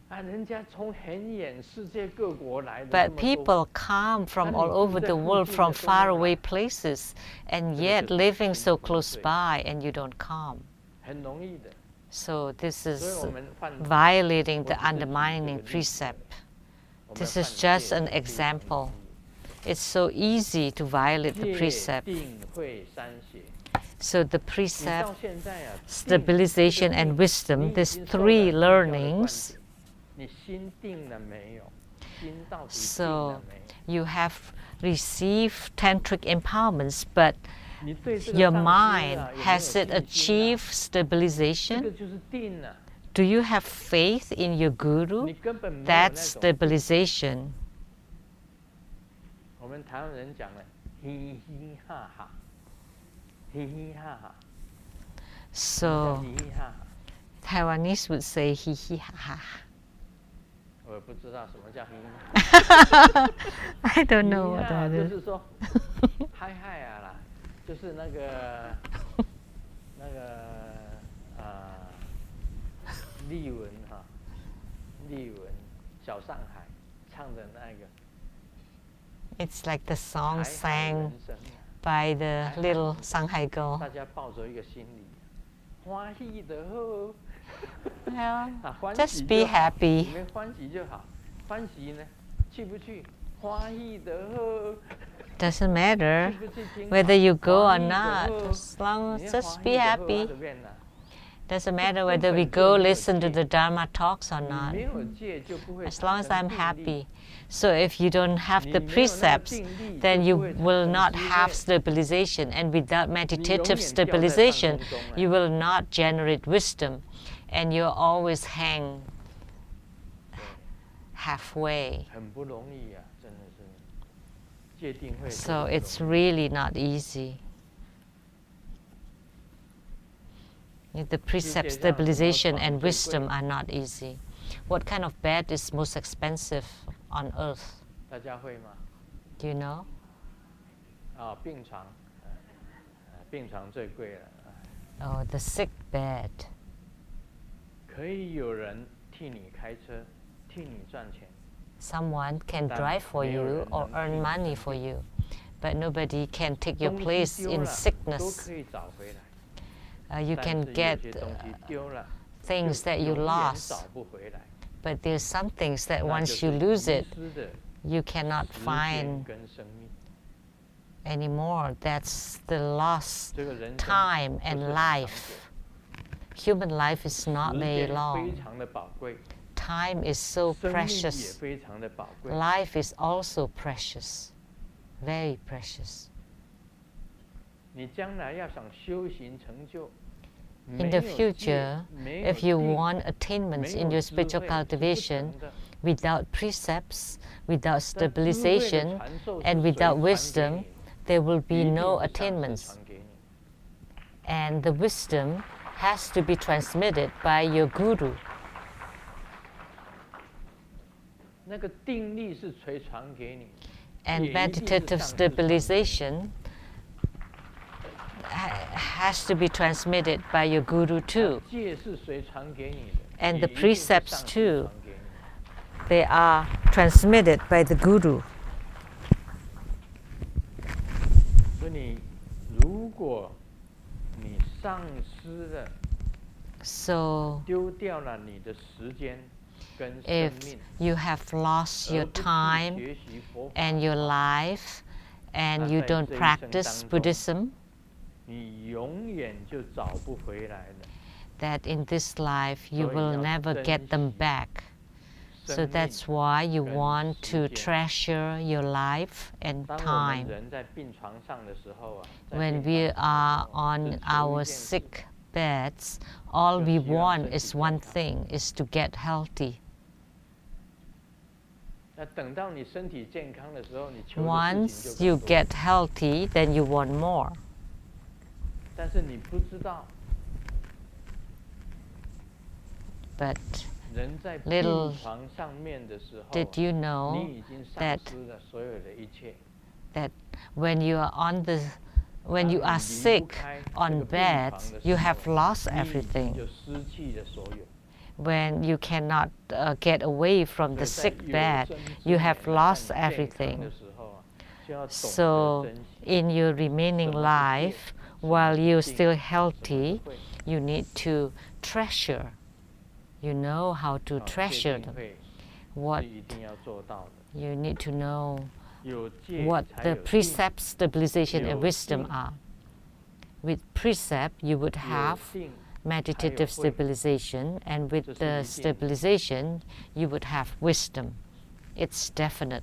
啊，人家从很远世界各国来的， But people come from all over the world from faraway places and yet living so close by and you don't come. 很容易的， So this 所以 is 我们犯 violating the 我只是举这个 undermining 例子 precept. 我们 This 犯 is just 戒 an 非常 example. 容易 It's so easy to violate the 戒 precept. 定慧三邪。 So the 你 precept, 到现在啊， stabilization 定 and wisdom, 你已 these 经受了 three 宗教的灌 learnings, 顶你心定了没有？心到底定 so 了没有？ you have received tantric empowerments, but 你对这个 your 上师 mind, 啊有没有 has it 信心啊 achieved 这个 stabilization? 就是定了， Do you have faith in your 你 guru? 根本没有那 That's 种。 stabilization. 我们台湾人讲了，嘻嘻哈哈，嘻嘻哈哈， So 嘻嘻哈哈， Taiwanese would say hi hi ha ha. 我也不知道什么叫嘻嘻哈哈。 I don't know 嘻 what 嘻哈哈 that 就 is. 是说，嗨嗨啊啦，就是那个丽文哈，丽文小上海唱的那个 It's like the song 海海人 sang 生啊， by the little Shanghai 大 girl. 家抱着一个心理，欢喜的好。 Well, 啊，欢 just 喜 be 就好 happy. 你们欢喜就好，欢喜呢，去不去？欢喜的好， Doesn't matter 去不去听 whether you go or 欢喜的 not, 好 as long 你 as 看 just 欢 be 喜的好 happy. 随便啦 Doesn't matter whether we go listen to the Dharma talks or 你 not, 没有戒就不会 as 产 long as 生 I'm 定力 happy. So if you don't have 你 the 没有那个 precepts, 定力 then 就 you 不会产 will 生 not 智 have 慧 stabilization, and without 你永 meditative 远掉在半 stabilization, 空中哎 you will not generate wisdom, and you'll always hang halfway. 很不容易啊，真的是戒定慧。 So it's really not easy. The precept, stabilization, and wisdom are not easy. What kind of bed is most expensive on earth? 大家会吗？ Do you know? 啊，病床，病床最贵了。 Oh, the sick bed. 可以有人替你开车，替你赚钱。 Someone can But drive for 没有 you 人 or 能 earn 替你 money 生 for 病 you, but nobody can take your 东西 place 丢 in 了都 sickness. 可以找回来。 You 但 can 是有 get 些东西丢了， things 就 that you 永远 lost, 找不回来。 but there's some things that 那 once 就 you 是 lose 遗 it, 失的 you cannot 时间 find 跟生命。 anymore. That's the lost 这个人生 time 不是 and 很 life. 长 Human life is 久 not 时 very 间 long. 非常的宝贵， Time is so 生命也 precious. 非常的宝贵。 Life is also precious, very precious. 你将来要想修行成就， In the future, 没有 if you 定 want attainments 没 in 有 your 智 spiritual 慧是不 cultivation, 成的 without precepts, without 但智慧的 stabilization, 传授是 and 谁 without 传给 wisdom, 你 there will 一 be 定 no 是上师 attainments. 传给你 And the wisdom has to be transmitted by your guru. 那个定力是谁传给你？ And meditative stabilization has to be transmitted by your guru too. 戒是谁传给你的？ And the 也一定是 precepts 上师 too. 传给你。 They are transmitted by the guru. 所以如果你丧失了， So 丢掉了你的时间跟生 if 命， you have lost 而 your 不去 time 学习佛法 and your life and you 在 don't 这一生 practice 当中 Buddhism, 你永远就找不回来了。 that in this life you 所以 will 要 never 珍 get them 惜 back. So 生命 that's why you 跟 want 时 to 间。 treasure your life and 当我们 time. 人在病床上的时候啊，在 When 病 we 床上的 are 时候 on 只求 our 一件事 sick beds, all we 就希望 want 身体 is 健 one 康。 thing, is to get healthy. 那等到你身体健康的时候，你求的事 Once 情就 you 更多。 get healthy, then you want more. 但是你不知道， But 人在 Little 病床上面的时候， did you know 你已经丧 that 失了所有的一切。 that when you are when you 当 are 你离不 sick 开这 on 个病 bed, 床的 you 时 have 候 lost 你已经 everything. 就失去了所有。 When you cannot get away from the 所以 sick 在有 bed, 生之 you 年 have 在 lost 你健康 everything. 的时候啊，就要懂 So 得珍惜。 in your remaining 什么是戒， life, 什么 while 是 you're 定， still 什么是 healthy, 慧。 you need to treasure. You know how to 戒 treasure 定 them. 慧 What 是一定要做到的。 you need to know 有戒 what 才 the 有定。 precept, stabilization, and 有 wisdom 定 are. With precept, you would 有 have 定 meditative 才有慧。 stabilization, and with 这是 the 一定的。 stabilization, you would have wisdom. It's definite.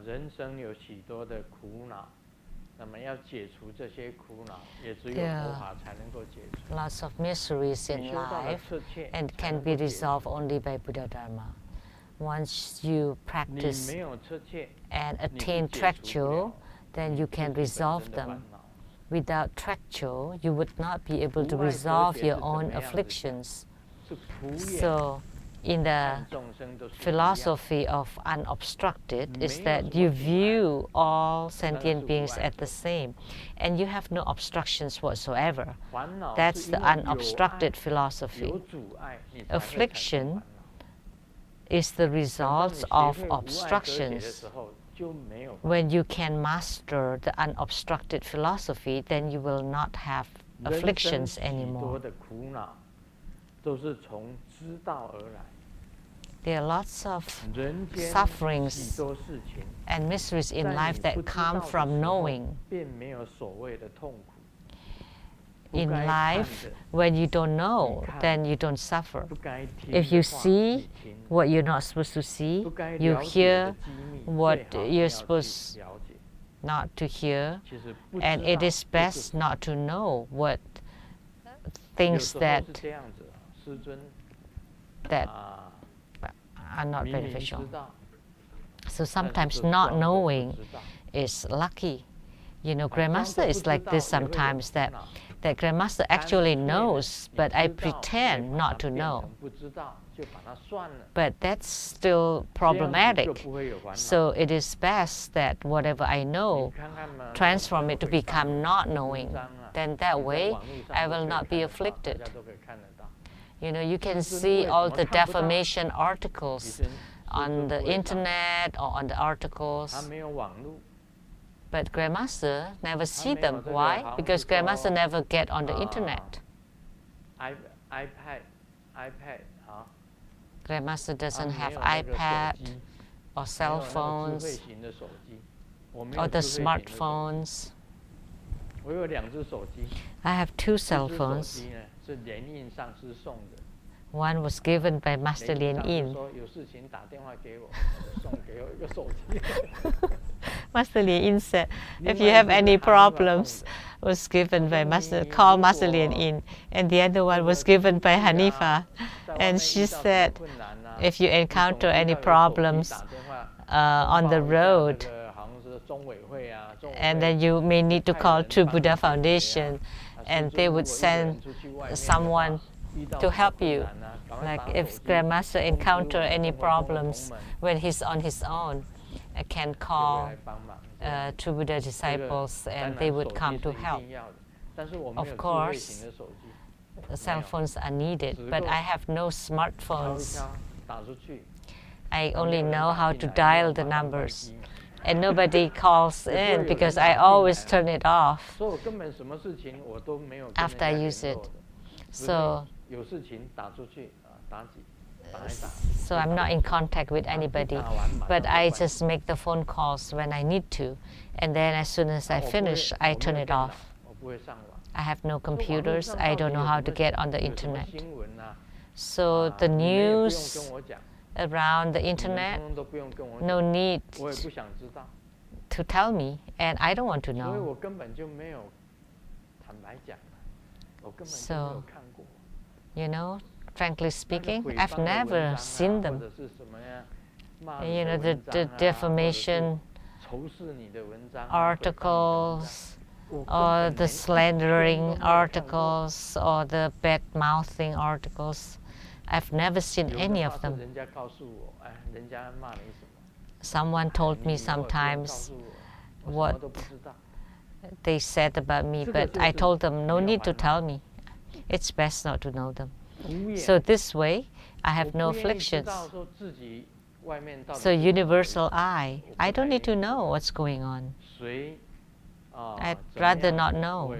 人生有许多的苦恼，那么要解除这些苦恼，也只有 Yeah. 佛法才能够解除。 Lots of miseries 你 in 修到了 life 彻切， and 才 can 能 be 够解除。 resolved only by Buddha Dharma. Once you 你 practice 没有彻切， and 你是 attain 解除不 tracture, 了 then you 自 can 己本 resolve 身的 them. 烦恼。 Without tracture, you would not be able to 无碍和 resolve 谐 your 是怎 own 么样子讲？ afflictions. 是普眼 So, in the 看众生都是一样。 philosophy of unobstructed is 没有 that 什么 you 阻碍。 view all 当然 sentient 是无 beings 碍 as the same, and you have no obstructions whatsoever. 烦恼 That's 是 the 因为有 unobstructed 爱 philosophy. 有阻碍，你才会产生 Affliction 烦恼。 is the 等到你 results 学 of 会无碍和谐的 obstructions. 时候，就没有烦恼。 When you can master the unobstructed philosophy, then you will not have 人生 afflictions 许多 anymore. 的苦恼都是从知道而来。 There are lots of 人间许 sufferings 多事情， and miseries in 在 life 你 that 不知道 come 的 from 时候 knowing. 便没有所谓的痛苦。不 In 该看 life, 的， when you don't know, 你看。 then you don't suffer. 不该听 If 的 you 话 see 你听 what you're not supposed to see, 不该 you 了解的 hear 机密 what 最好 you're 不要去 supposed 了解。 not to hear, 其实不 and 知 it 道 is 就是 best not to know what 有 things 时候 that 是这样子，师尊 that 啊， are not 明明知 beneficial. 道， So 但是 sometimes 就 not 装作不 knowing 知道。 is lucky. You know, 装 Grandmaster 作不 is 知 like 道 this 也会有 sometimes 苦 that 恼 Grandmaster 干 actually 脆的 knows, 你 but I 知道会 pretend 把 not 它 to 变 know. 成不知道，就把它算了， But that's still 这样子就 problematic. 不会有烦恼。 So it is best that whatever I 你 know, 看看嘛， transform it to 会上 become not 文 knowing. 章啊 Then 你 that 在 way, 网络上 I 都 will 可以 not 看 be 得到 afflicted. 大家都可以看得到。 You know, you can 师尊 see 为 all 什么 the 看不到？ defamation 医 articles 生，师 on 尊 the 不会上， internet or on the 他 articles. 没有网络， But Grandmaster never see 没有 them. 这个 Why? 好像 Because 是 Grandmaster 说 never get on the 啊 internet. iPad 啊， Grandmaster 他 doesn't 没 have 有那个手 iPad 机， or 没 cell 有那个智慧 phones 型的手机，我没 or 有 the 智慧型的手机， smartphones. 我有2只手机， I have 2一 cell 只手 phones. 机呢是联印上师送的。 One was given by Master 联 Lien 印上师 Yin. 说有事情打电话给我，送给我一个手机。 Master Lien Yin said, 另 if 外 you 一 have 只是 any 哈尼法送 problems, 的。 was given by 他说 Master, 你 call 如 Master Lien 果 Yin. And the other one 这 was 个 given by 出去啊 Hanifa. 在外 And 面 she 遇到什么 said, 困难啊 if you 你总 encounter 是 any 要有手机 problems 打电话 on the 通报一下那 road, 个好像是 And then you may need to call True Buddha Foundation, and they would send someone to help you. Like if Grandmaster encounter any problems when he's on his own, I can call True Buddha disciples and they would come to help. Of course, cell phones are needed, but I have no smartphones. I only know how to dial the numbers. And nobody calls in because I always turn it off after I use it. So I'm not in contact with anybody, but I just make the phone calls when I need to. And then as soon as I finish, I turn it off. I have no computers. I don't know how to get on the internet. So the news around the internet, no need to tell me, and I don't want to know. So, you know, frankly speaking, I've never seen them. You know, the defamation articles, or the slandering articles, or the bad-mouthing articles. I've never seen any of them. Someone told me sometimes what they said about me, but I told them, no need to tell me. It's best not to know them. So this way, I have no afflictions. So universal I don't need to know what's going on. I'd rather not know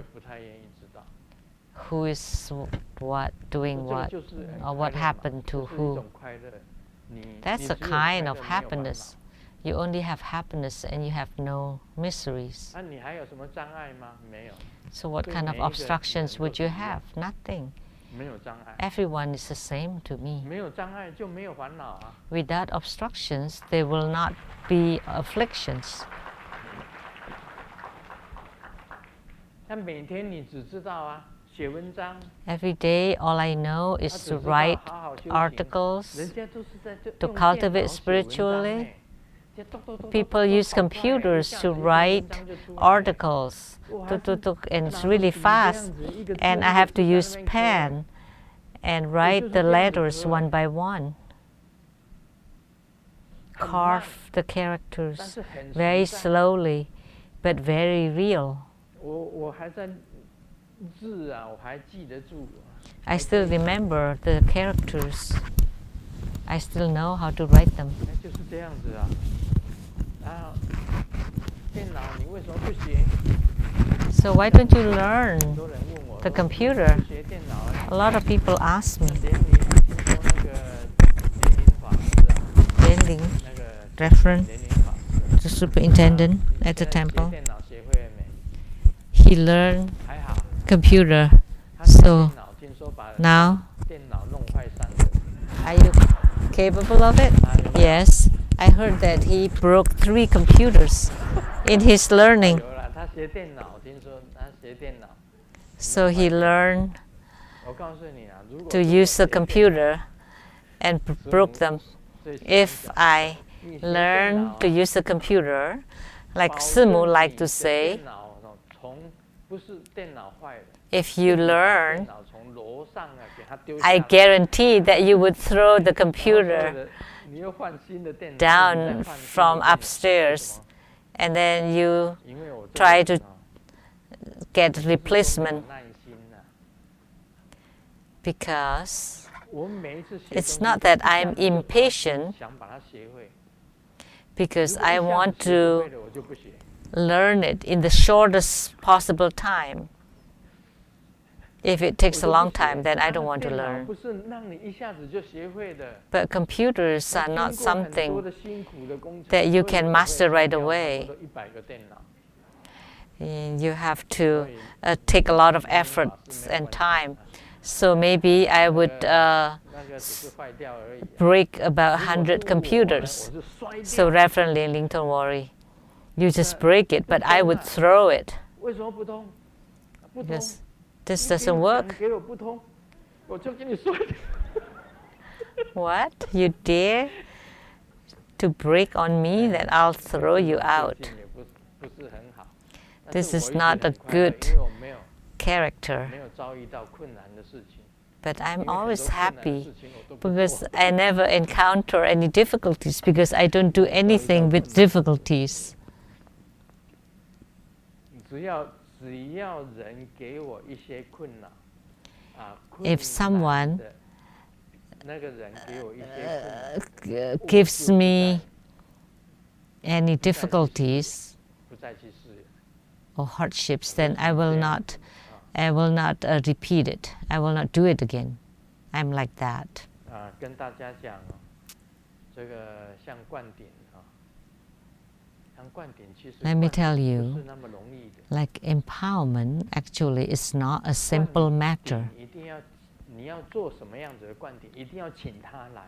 who is what, doing what, or what happened to who. That's a kind of happiness. You only have happiness and you have no miseries. So what kind of obstructions would you have? Nothing. Everyone is the same to me. Without obstructions, there will not be afflictions. Every day, all I know is to write articles, to cultivate spiritually. People use computers to write articles, and it's really fast. And I have to use pen and write the letters one by one. Carve the characters very slowly, but very real. I still remember the characters. I still know how to write them. So why don't you learn the computer? A lot of people ask me. Ling, Reverend, the superintendent at the temple, he learned computer. So now, are you capable of it? Yes. I heard that he broke 3 computers in his learning. So he learned to use the computer and broke them. If I learn to use the computer, like Simu like to say, if you learn, I guarantee that you would throw the computer down from upstairs, and then you try to get replacement. Because it's not that I'm impatient, because I want to learn it in the shortest possible time. If it takes a long time, then I don't want to learn. But computers are not something that you can master right away. You have to take a lot of effort and time. So maybe I would break about 100 computers. So Reverend Ling, don't worry. You just break it, but I would throw it. Because this doesn't work. What? You dare to break on me? Then I'll throw you out. 不是很好。 This is not a good character. 没有遭遇到困难的事情。 But I'm always happy because I never encounter any difficulties because I don't do anything with difficulties. 只要人给我一些困扰，If someone 那个人给我一些困扰 gives me any difficulties 不再去试。 or hardships, then I will not repeat it. I will not do it again. I'm like that. 跟大家讲这个像灌顶像灌顶其实 Let me tell 不 you, 是那么容易的。 like empowerment actually is not a simple matter. 一定要你要做什么样子的灌顶，一定要请他来。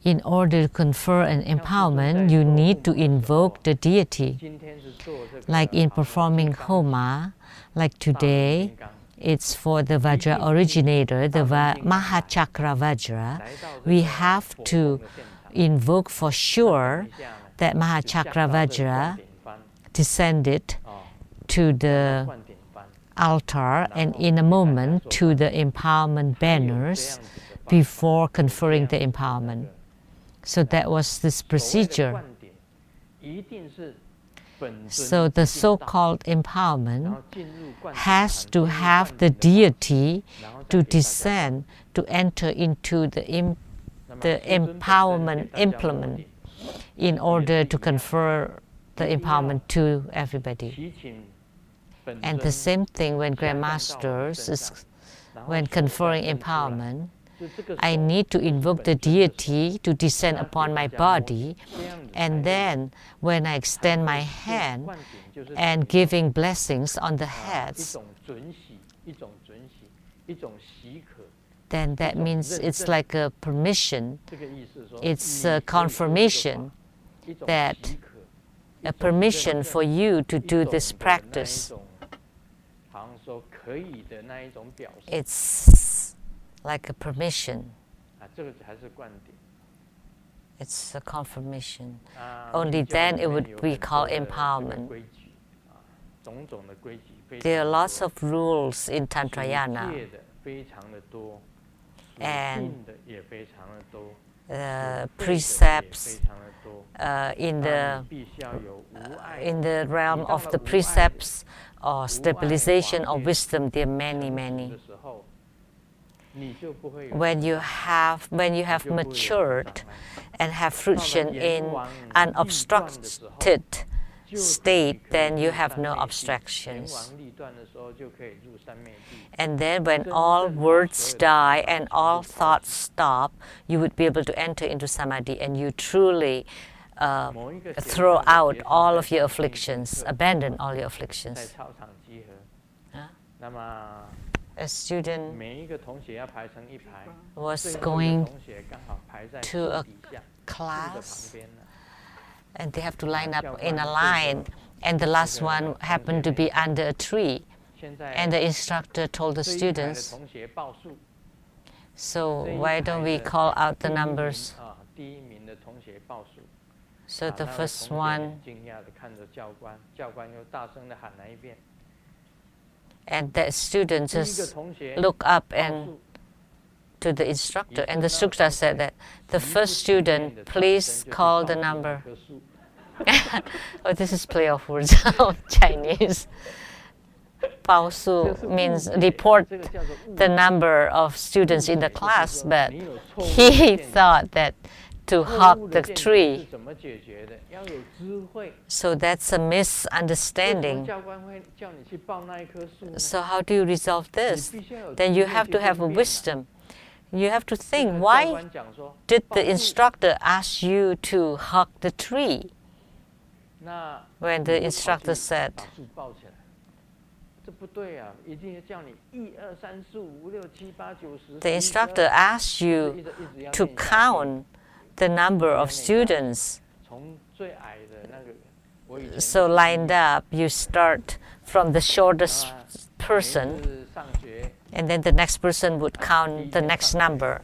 In order to confer an empowerment, you need to invoke the deity. 今天是做这个 Like in performing Homa, like today, it's for the Vajra originator, the Mahachakra Vajra. We have to invoke for sure that Mahachakra Vajra descended to the altar and in a moment to the empowerment banners before conferring the empowerment. So that was this procedure. So the so-called empowerment has to have the deity to descend, to enter into the empowerment implement in order to confer the empowerment to everybody. And the same thing when grandmasters, when conferring empowerment, I need to invoke the deity to descend upon my body, and then when I extend my hand and giving blessings on the heads, then that means it's like a permission, it's a confirmation that a permission for you to do this practice. It's like a permission. It's a confirmation. Only then it would be called empowerment. There are lots of rules in Tantrayana, and precepts in the realm of the precepts or stabilization of wisdom. There are many, many. When you have matured and have fruition in unobstructed state, then you have no obstructions. And then when all words die and all thoughts stop, you would be able to enter into samadhi, and you truly throw out all of your afflictions, abandon all your afflictions. A student was going to a class, and they have to line up in a line, and the last one happened to be under a tree. And the instructor told the students, so why don't we call out the numbers? So the first one, and the student just look up and to the instructor, and the instructor said that the first student, please call the number. Oh, this is play of words of Chinese. Pao Su means report the number of students in the class, but he thought that to hug the tree. So that's a misunderstanding. So how do you resolve this? Then you have to have a wisdom. You have to think, why did the instructor ask you to hug the tree? When the instructor said, the instructor asked you to count the number of students. So lined up, you start from the shortest person, and then the next person would count the next number.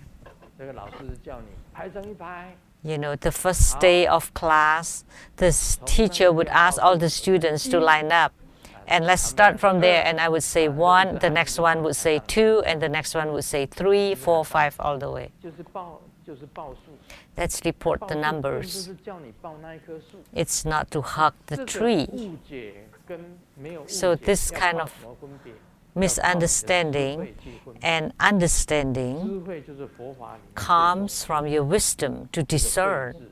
You know, the first day of class, the teacher would ask all the students to line up. And let's start from there. And I would say 1, the next one would say 2, and the next one would say 3, 4, 5, all the way. 就是报数。 Let's report the 并不 numbers. 是叫你报那一棵树。 It's not to hug the 这个 tree. 误解跟没有误解 So this 要 kind 报 of 什么分别？ Misunderstanding and understanding 智慧就是佛法里面 comes from your wisdom to 最 discern. 重视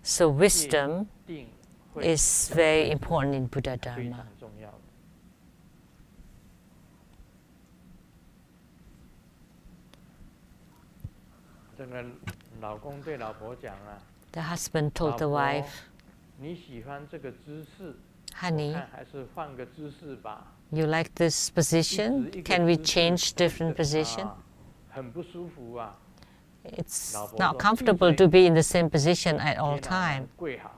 So wisdom 定慧 is very important in Buddha 非 Dharma. 常重要的。这个老公对老婆讲啊， The husband 老 told the 婆 wife, 你喜欢这个姿势， honey, 看还是换个姿势吧。 you like this position? 一直一个 Can we 姿势 change different position? 啊很不舒服啊。 It's 老婆 not 说， comfortable 闭嘴。 to be in the same position at all 天哪 time. 跪好，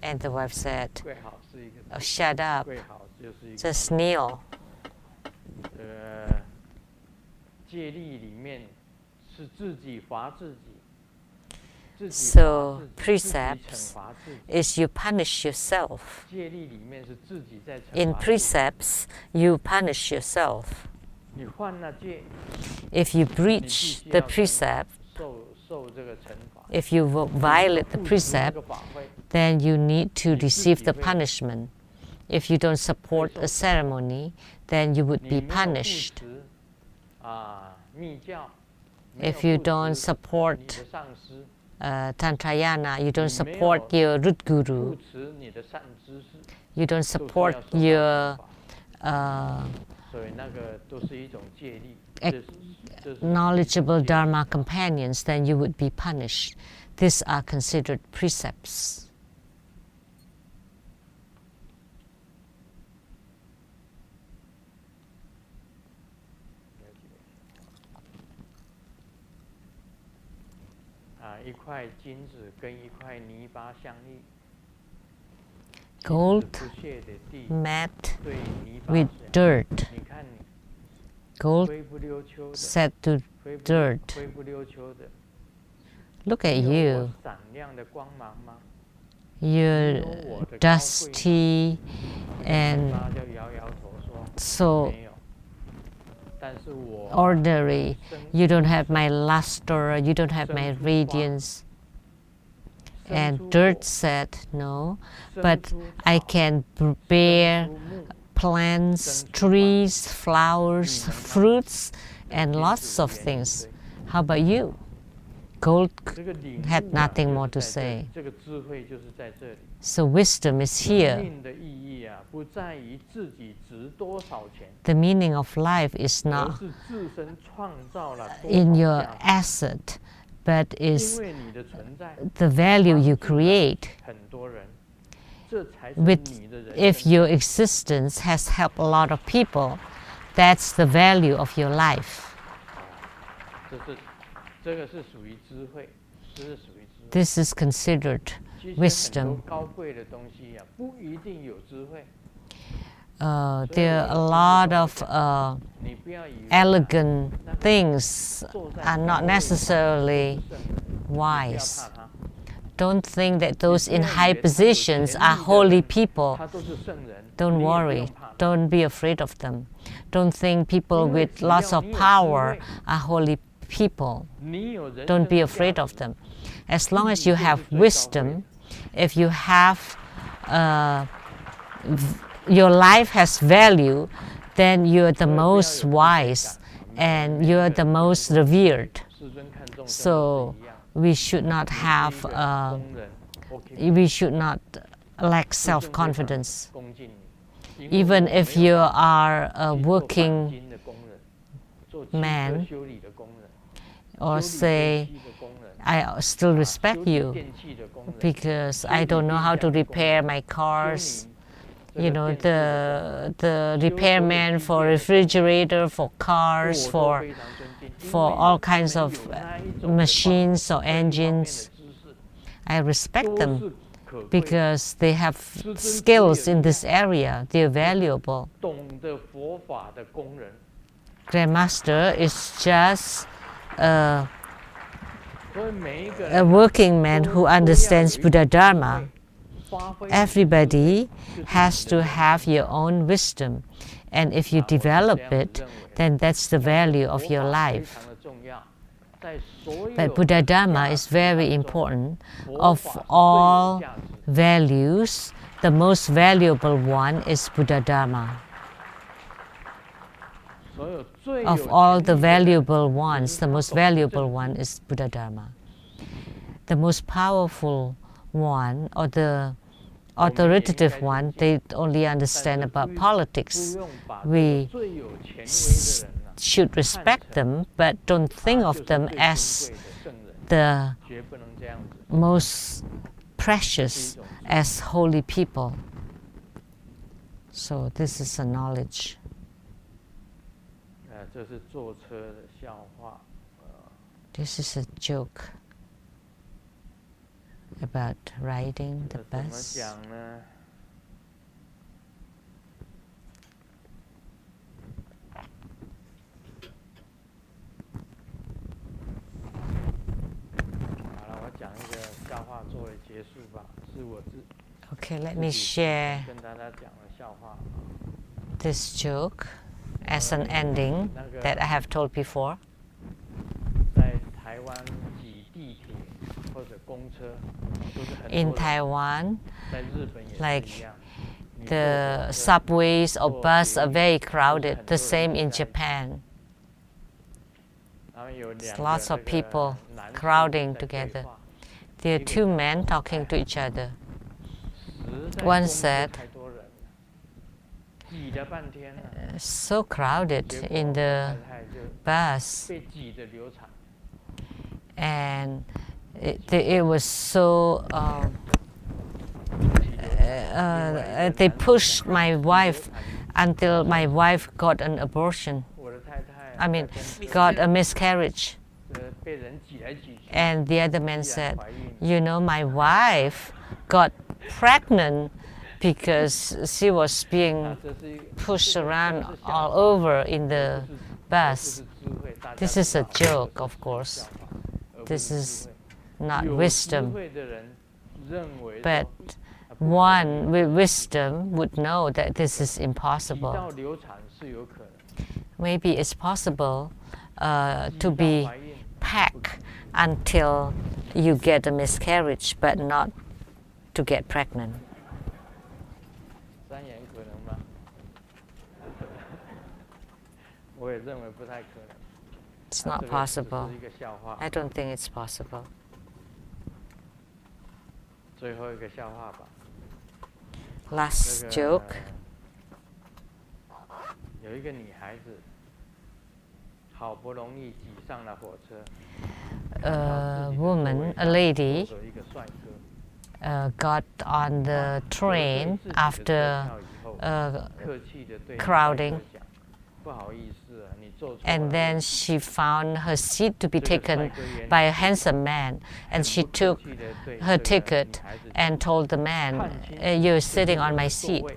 And the wife said, 跪好是一个 oh, shut up, 跪好就是一个 just kneel. 戒律里面是自己罚自己，自己 So 罚自己，自己 precepts 惩罚自己。 is you punish yourself. 戒律里面是自己在惩 In 罚自己。 precepts, you punish yourself. 你犯了戒， If you 你必 breach 须 the 要 precept, 受这个惩罚。 if you violate the 付出这 precept, 个法会， then you need to 你自 receive 己 the 会 punishment. If you don't support a ceremony, then you would 你 be 没有 punished. 扶持密教，没有 If you 扶 don't 持 support 你的上师， Tantrayana, you don't 你没有 support your root 扶 guru, 持你的善知识， you don't 就是要 support 受到 your 惩罚。所以那个都是一种戒律， Ex- 这是 knowledgeable Dharma companions, then you would be punished. These are considered precepts. 一块金子跟一块泥巴相遇， Gold 金子不屑的地 met 对泥巴 with 讲 dirt. 你看你 Gold 灰不溜秋的， said to 灰不 dirt, 灰不溜秋的， look at 你有我 you, 闪亮的光芒吗？ you're 有我的高贵吗 dusty 泥 and 巴就摇摇头说 so 没有。但是我 ordinary. 生 You don't have my luster, you don't have my 生出花 radiance. 生 And 出 dirt 火 said, no, 生 but 出 I 草 can 生 bear 出木 plants, 生出花 trees, flowers, 你能吗 fruits, 跟 and 天 lots 主 of 言 things. 对 How about you? Gold, 这个领 had 悟啊 nothing 就是 more to 在这里 say. 这个智慧就是在这里。 So wisdom is 生 here. 命的意义啊，不在于自己值多少钱， The meaning of life is 而 not 是自身创造了多 in 少 your 价值。 asset, but 因 is 为你的存在， the value you 帮助了 create. 很多人，这才是 With 你的人 if 生。 your existence has helped a lot of people, that's the value of your life. 这个是属于智慧，这是属于智慧。 This is considered 其实很 wisdom. 多高贵的东西啊，不一定有智慧。 There are a lot of 你不要以为 elegant things 坐在 are 高 not 位上 necessarily 是圣人，不要 wise. 怕他， Don't think that those 你 in 不要以 high 为他有 positions 权 are 力的 holy 人 people. 他都是圣人。 Don't 你也不 worry. 用怕他 Don't be afraid of them. Don't think people 因为 with 只 lots 要 of 你有智 power 慧 are holy people. 你有人 Don't 生 be 的 afraid 价 of 值 them. As long as 自己 you 就 have 是最高贵 wisdom, if you have your life has value, then you're the 所以不要有 most 自卑 wise 感 and you're the most revered. 世尊看众生 So 都是一样 we should not 你是 have 一个工人 OK， we should not lack 世尊非常 self-confidence. 恭敬你，因为 Even 我 if 没有 you are a 去做 working 钣金的工人，做汽车 man 修理的工人， or 修理电 say, 器的工人， I still 修 respect 理 you 电器的工人， because I don't know how to repair my 修 cars. 理 You 这个 know, 电视的工人 the 修所有 repairman 机 for 械的 refrigerator, for 我 cars, 都 for 非常尊敬，因 for 为 all 他们 kinds of 有那一种的 machines or 这一方面的 engines. 知识 I respect 都 them 是可贵的 because they have 尊 skills 只有 in 一 this area. They're valuable. 懂得佛法的工人， Grandmaster is just 所以每一个 a 人 working man who understands Buddha Dharma, 发挥 everybody has to have your own wisdom. And if you develop it, then that's the value of your life. 非常的重要，在所有 But Buddha Dharma is very important. Of all values, the most valuable one is Buddha Dharma. 所有最 Of 有 all 权 the 利的人 valuable ones, the most valuable one is Buddha Dharma. The most powerful one, or the authoritative one, they only understand about 不 politics. 用把这 We 个最有权威的人呢 should respect them, but don't think 他 of 就是 them 最 as 尊贵的圣人， the 绝不能这样子。 most precious, as holy people. So this is a knowledge. 这是坐车的笑话。 This is a joke about riding the 怎么 bus. 讲呢？好了，我讲一个笑话作为结束吧，是我 Okay, let 自 me 己 share 跟大家讲的笑话。 this joke as an ending that I have told before. 在台湾挤地铁或者公车都是很多 In 人， Taiwan, 在日本也 like 是一样。你坐 the 火车 subways or 坐 bus 捷 are 运 very 都是 crowded, 很 the 多人 same in 挤在一起 Japan. 然后有两个 Lots of 这个 people 男士 crowding 在对 together. 话 There are two men talking to each other. 实在 One 公车 said, 太多人了，挤了半天了， So crowded 结果 in 太 the 太就 bus, 被挤得流产。 and it was so. They pushed my wife until my wife got an abortion. 我的太太 I mean, 在跟 got a miscarriage. 被人挤来挤去， And the other man 既 said, 然怀孕， You know, my wife got pregnant because she was 那 being 这是一个 pushed 这个 around 这是笑 all 话 over in 这 the 不是 bus. 智慧，大家 This 知 is a 道 joke, 这 of 是 course. 笑话而不 This 是 is 智慧 not 有智 wisdom. 慧的人认为 But 说不可能 one with wisdom would know that this is 挤 impossible. 到流产是有可能， Maybe it's possible 挤 to 到 be 怀孕 packed until you get a miscarriage, but not to get pregnant. 三眼可能吗？我也认为不太可能。 It's 那 not 这个只 possible. 是一个笑话。 I don't think it's possible. 最后一个笑话吧。 Last 这个 joke. 有一个女孩子，好不容易挤上了火车， A woman, a lady, 坐着一个帅哥， got on the train 得知自己的 after 车票以后 客气地对 crowding 帅哥讲，不好意思啊，你坐错了。 and then she found her seat to be 这个帅 taken 哥也 by a handsome man, and she 很不客 took 气地对 her 这个 ticket 女孩子讲 and told the man, 看清 You're 这 sitting 个 on my 座 seat. 位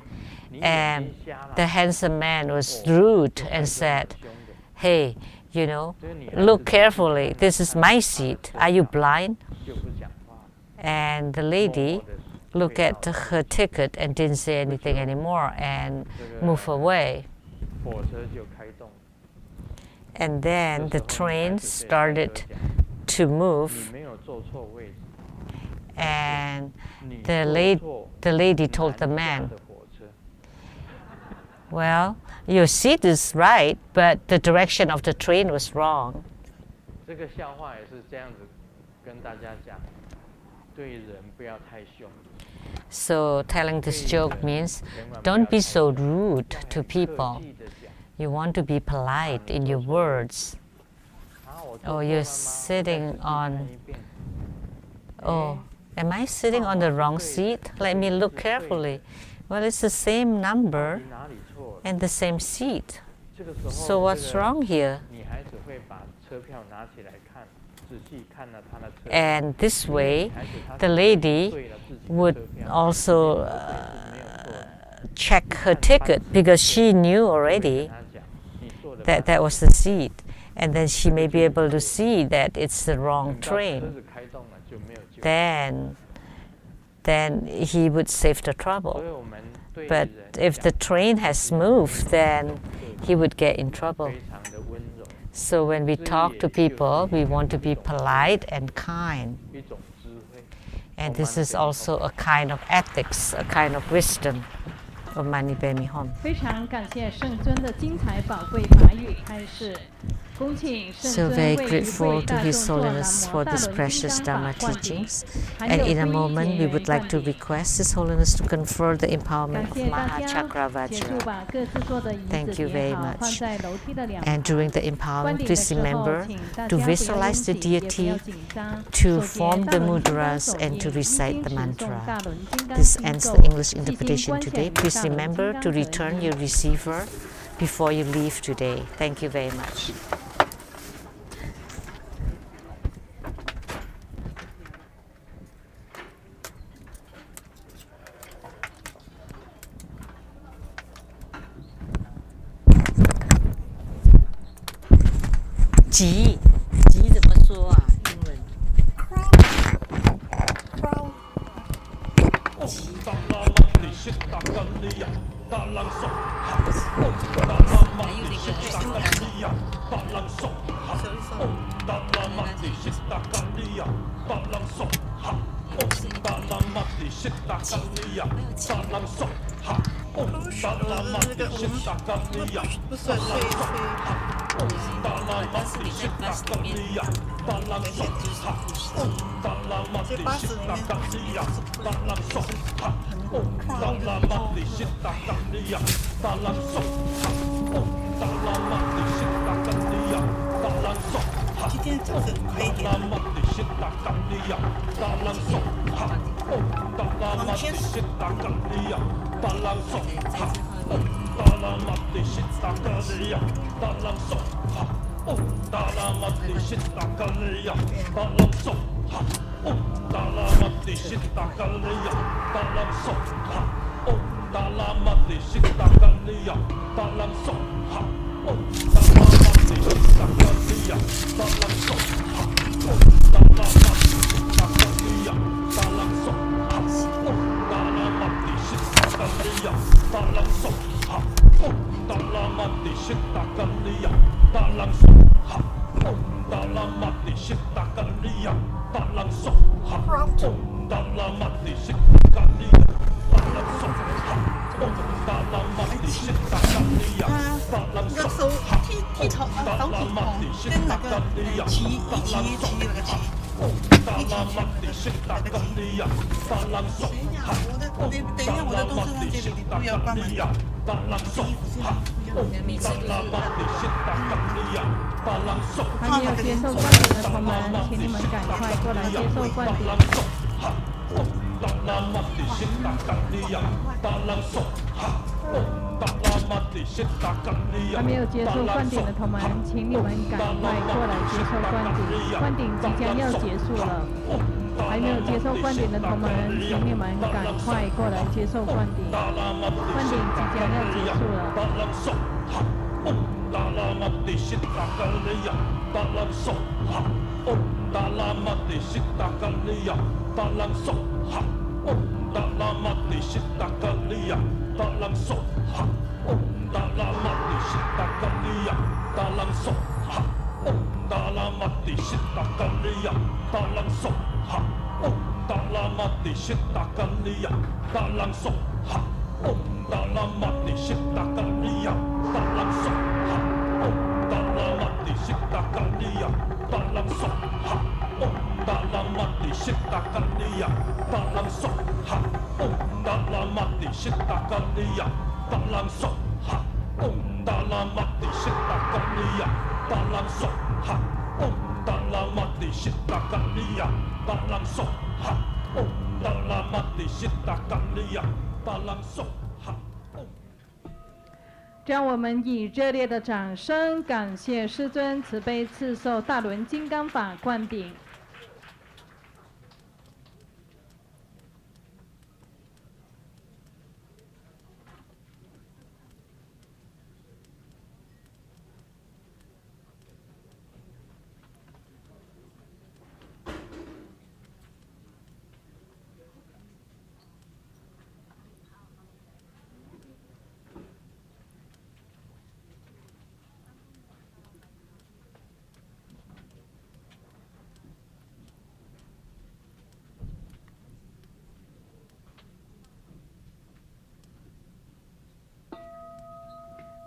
你眼 And 睛瞎了 the handsome man was 哦 rude 这 and 帅 said, 哥很凶的 Hey, you know, 这个女孩子 look 仔细 carefully. 看 This is 看 my 她的 seat. 车 Are you 票 blind? 就不讲话， And the 默 lady 默地 looked 退 at 到 her ticket and didn't say anything anymore and 这个 moved away. 火车就开动。 And 这 then 时 the 候女孩 train 子对帅哥 started 讲 to 你 move, 没有坐错位置， and 你 the 坐 lady 错 the lady told the 南下 man, 的火车。 Well, your seat is right, but the direction of the train was wrong. 这个笑话也是这样子跟大家讲，对人不要太凶， So telling this 对 joke 人 means 千万不要 don't be 太 so 凶 rude 要 to 很 people. 客气地讲 You want to be polite in your words. 啊，我坐 Oh, 错 you're 了吗？ sitting 我再仔细看 on- 一遍 Oh, am I sitting on the wrong seat? Let me look carefully. Well, it's the same 到 number 底哪里错了？ and the same seat. 这个时候 So what's 这个 wrong here? 女孩子会把车票拿起来看，仔细看了她的车票。 And this 因为 way, 女孩子她 the 是 lady 对了自己的 would 车票 also 这次没有错。 check her ticket because she knew 我会跟 already 她讲，你坐的 that 半 that was the seat. and then she may be able to see that it's the wrong 等到车 train, 子开动了就没有救。 then he would save the 所 trouble. 以我们对 But 人 if the 讲 train has moved, then he would get in trouble. 非常的温柔， So when we talk to people, we want to be polite and kind. 一种智慧。 And this is also a kind of ethics, a kind of wisdom of Mani Padme Hum. 非常感谢圣尊的精彩宝贵法语开示。恭请圣 So 尊 very 为一 grateful 位 to 大众 His 做南 Holiness 无 for 大 this 轮金 precious 刚 Dharma 法冠顶， teachings. 还 And 有 in a 皈依 moment, 结 we 缘 would 灌 like to 顶。 request His Holiness to confer the 感 empowerment of 谢大 Maha 家，协助 Chakravajra. 把各自坐的椅 Thank 子 you 叠 very 好，放 much. 在楼梯的两 And 旁。 during the 灌 empowerment, 顶的 please 时候， remember 请大 to 家不要拥 visualize the 挤，也不要 deity, 紧张。 to 手结 form 大 the 轮金刚 mudras, 手 and 印， to 一 recite 心 the 持诵 mantra. 大轮金刚 This 经 ends 咒， the English 细心 interpretation 观想 today. 与 Please 大轮金 remember 刚 to 合 return 一。 your receiver before you leave today. Thank you very much. G 怎么说啊？英文 今天早晨快一点。往前数。那个手剃头啊，手指头跟那个齐那个齐，一起那个齐。等一下，我的东西在这里，你不要关门。还没有接受灌顶的同门，请你们赶快过来接受灌顶。还没有接受灌顶的同门，请你们赶快过来接受灌顶。灌顶即将要结束了，还没有接受灌顶的同门，请你们赶快过来接受灌顶。灌顶即将要结束了。让我们以热烈的掌声感谢师尊慈悲赐授大轮金刚法灌顶。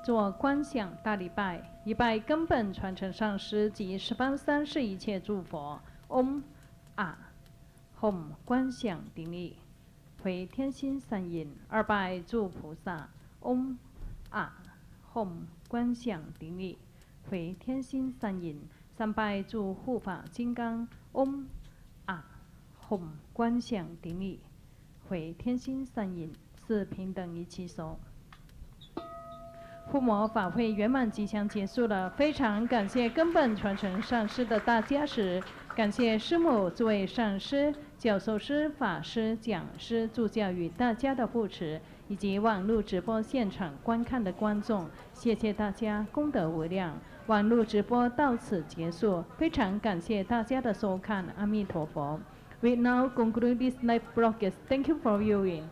做观想大礼拜，一拜根本传承上师及十方三世一切诸佛。嗡啊吽观想顶礼，回天心三印。二拜诸菩萨。嗡啊吽观想顶礼，回天心三印。三拜诸护法金刚。嗡啊吽观想顶礼，回天心三印。四平等一起手。附魔法会圆满即将结束了，非常感谢根本传承上师的大加持，感谢师母、诸位上师、教授师、法师、讲师、助教与大家的护持，以及网络直播现场观看的观众，谢谢大家，功德无量。网络直播到此结束，非常感谢大家的收看，阿弥陀佛。We now conclude this live broadcast. Thank you for viewing.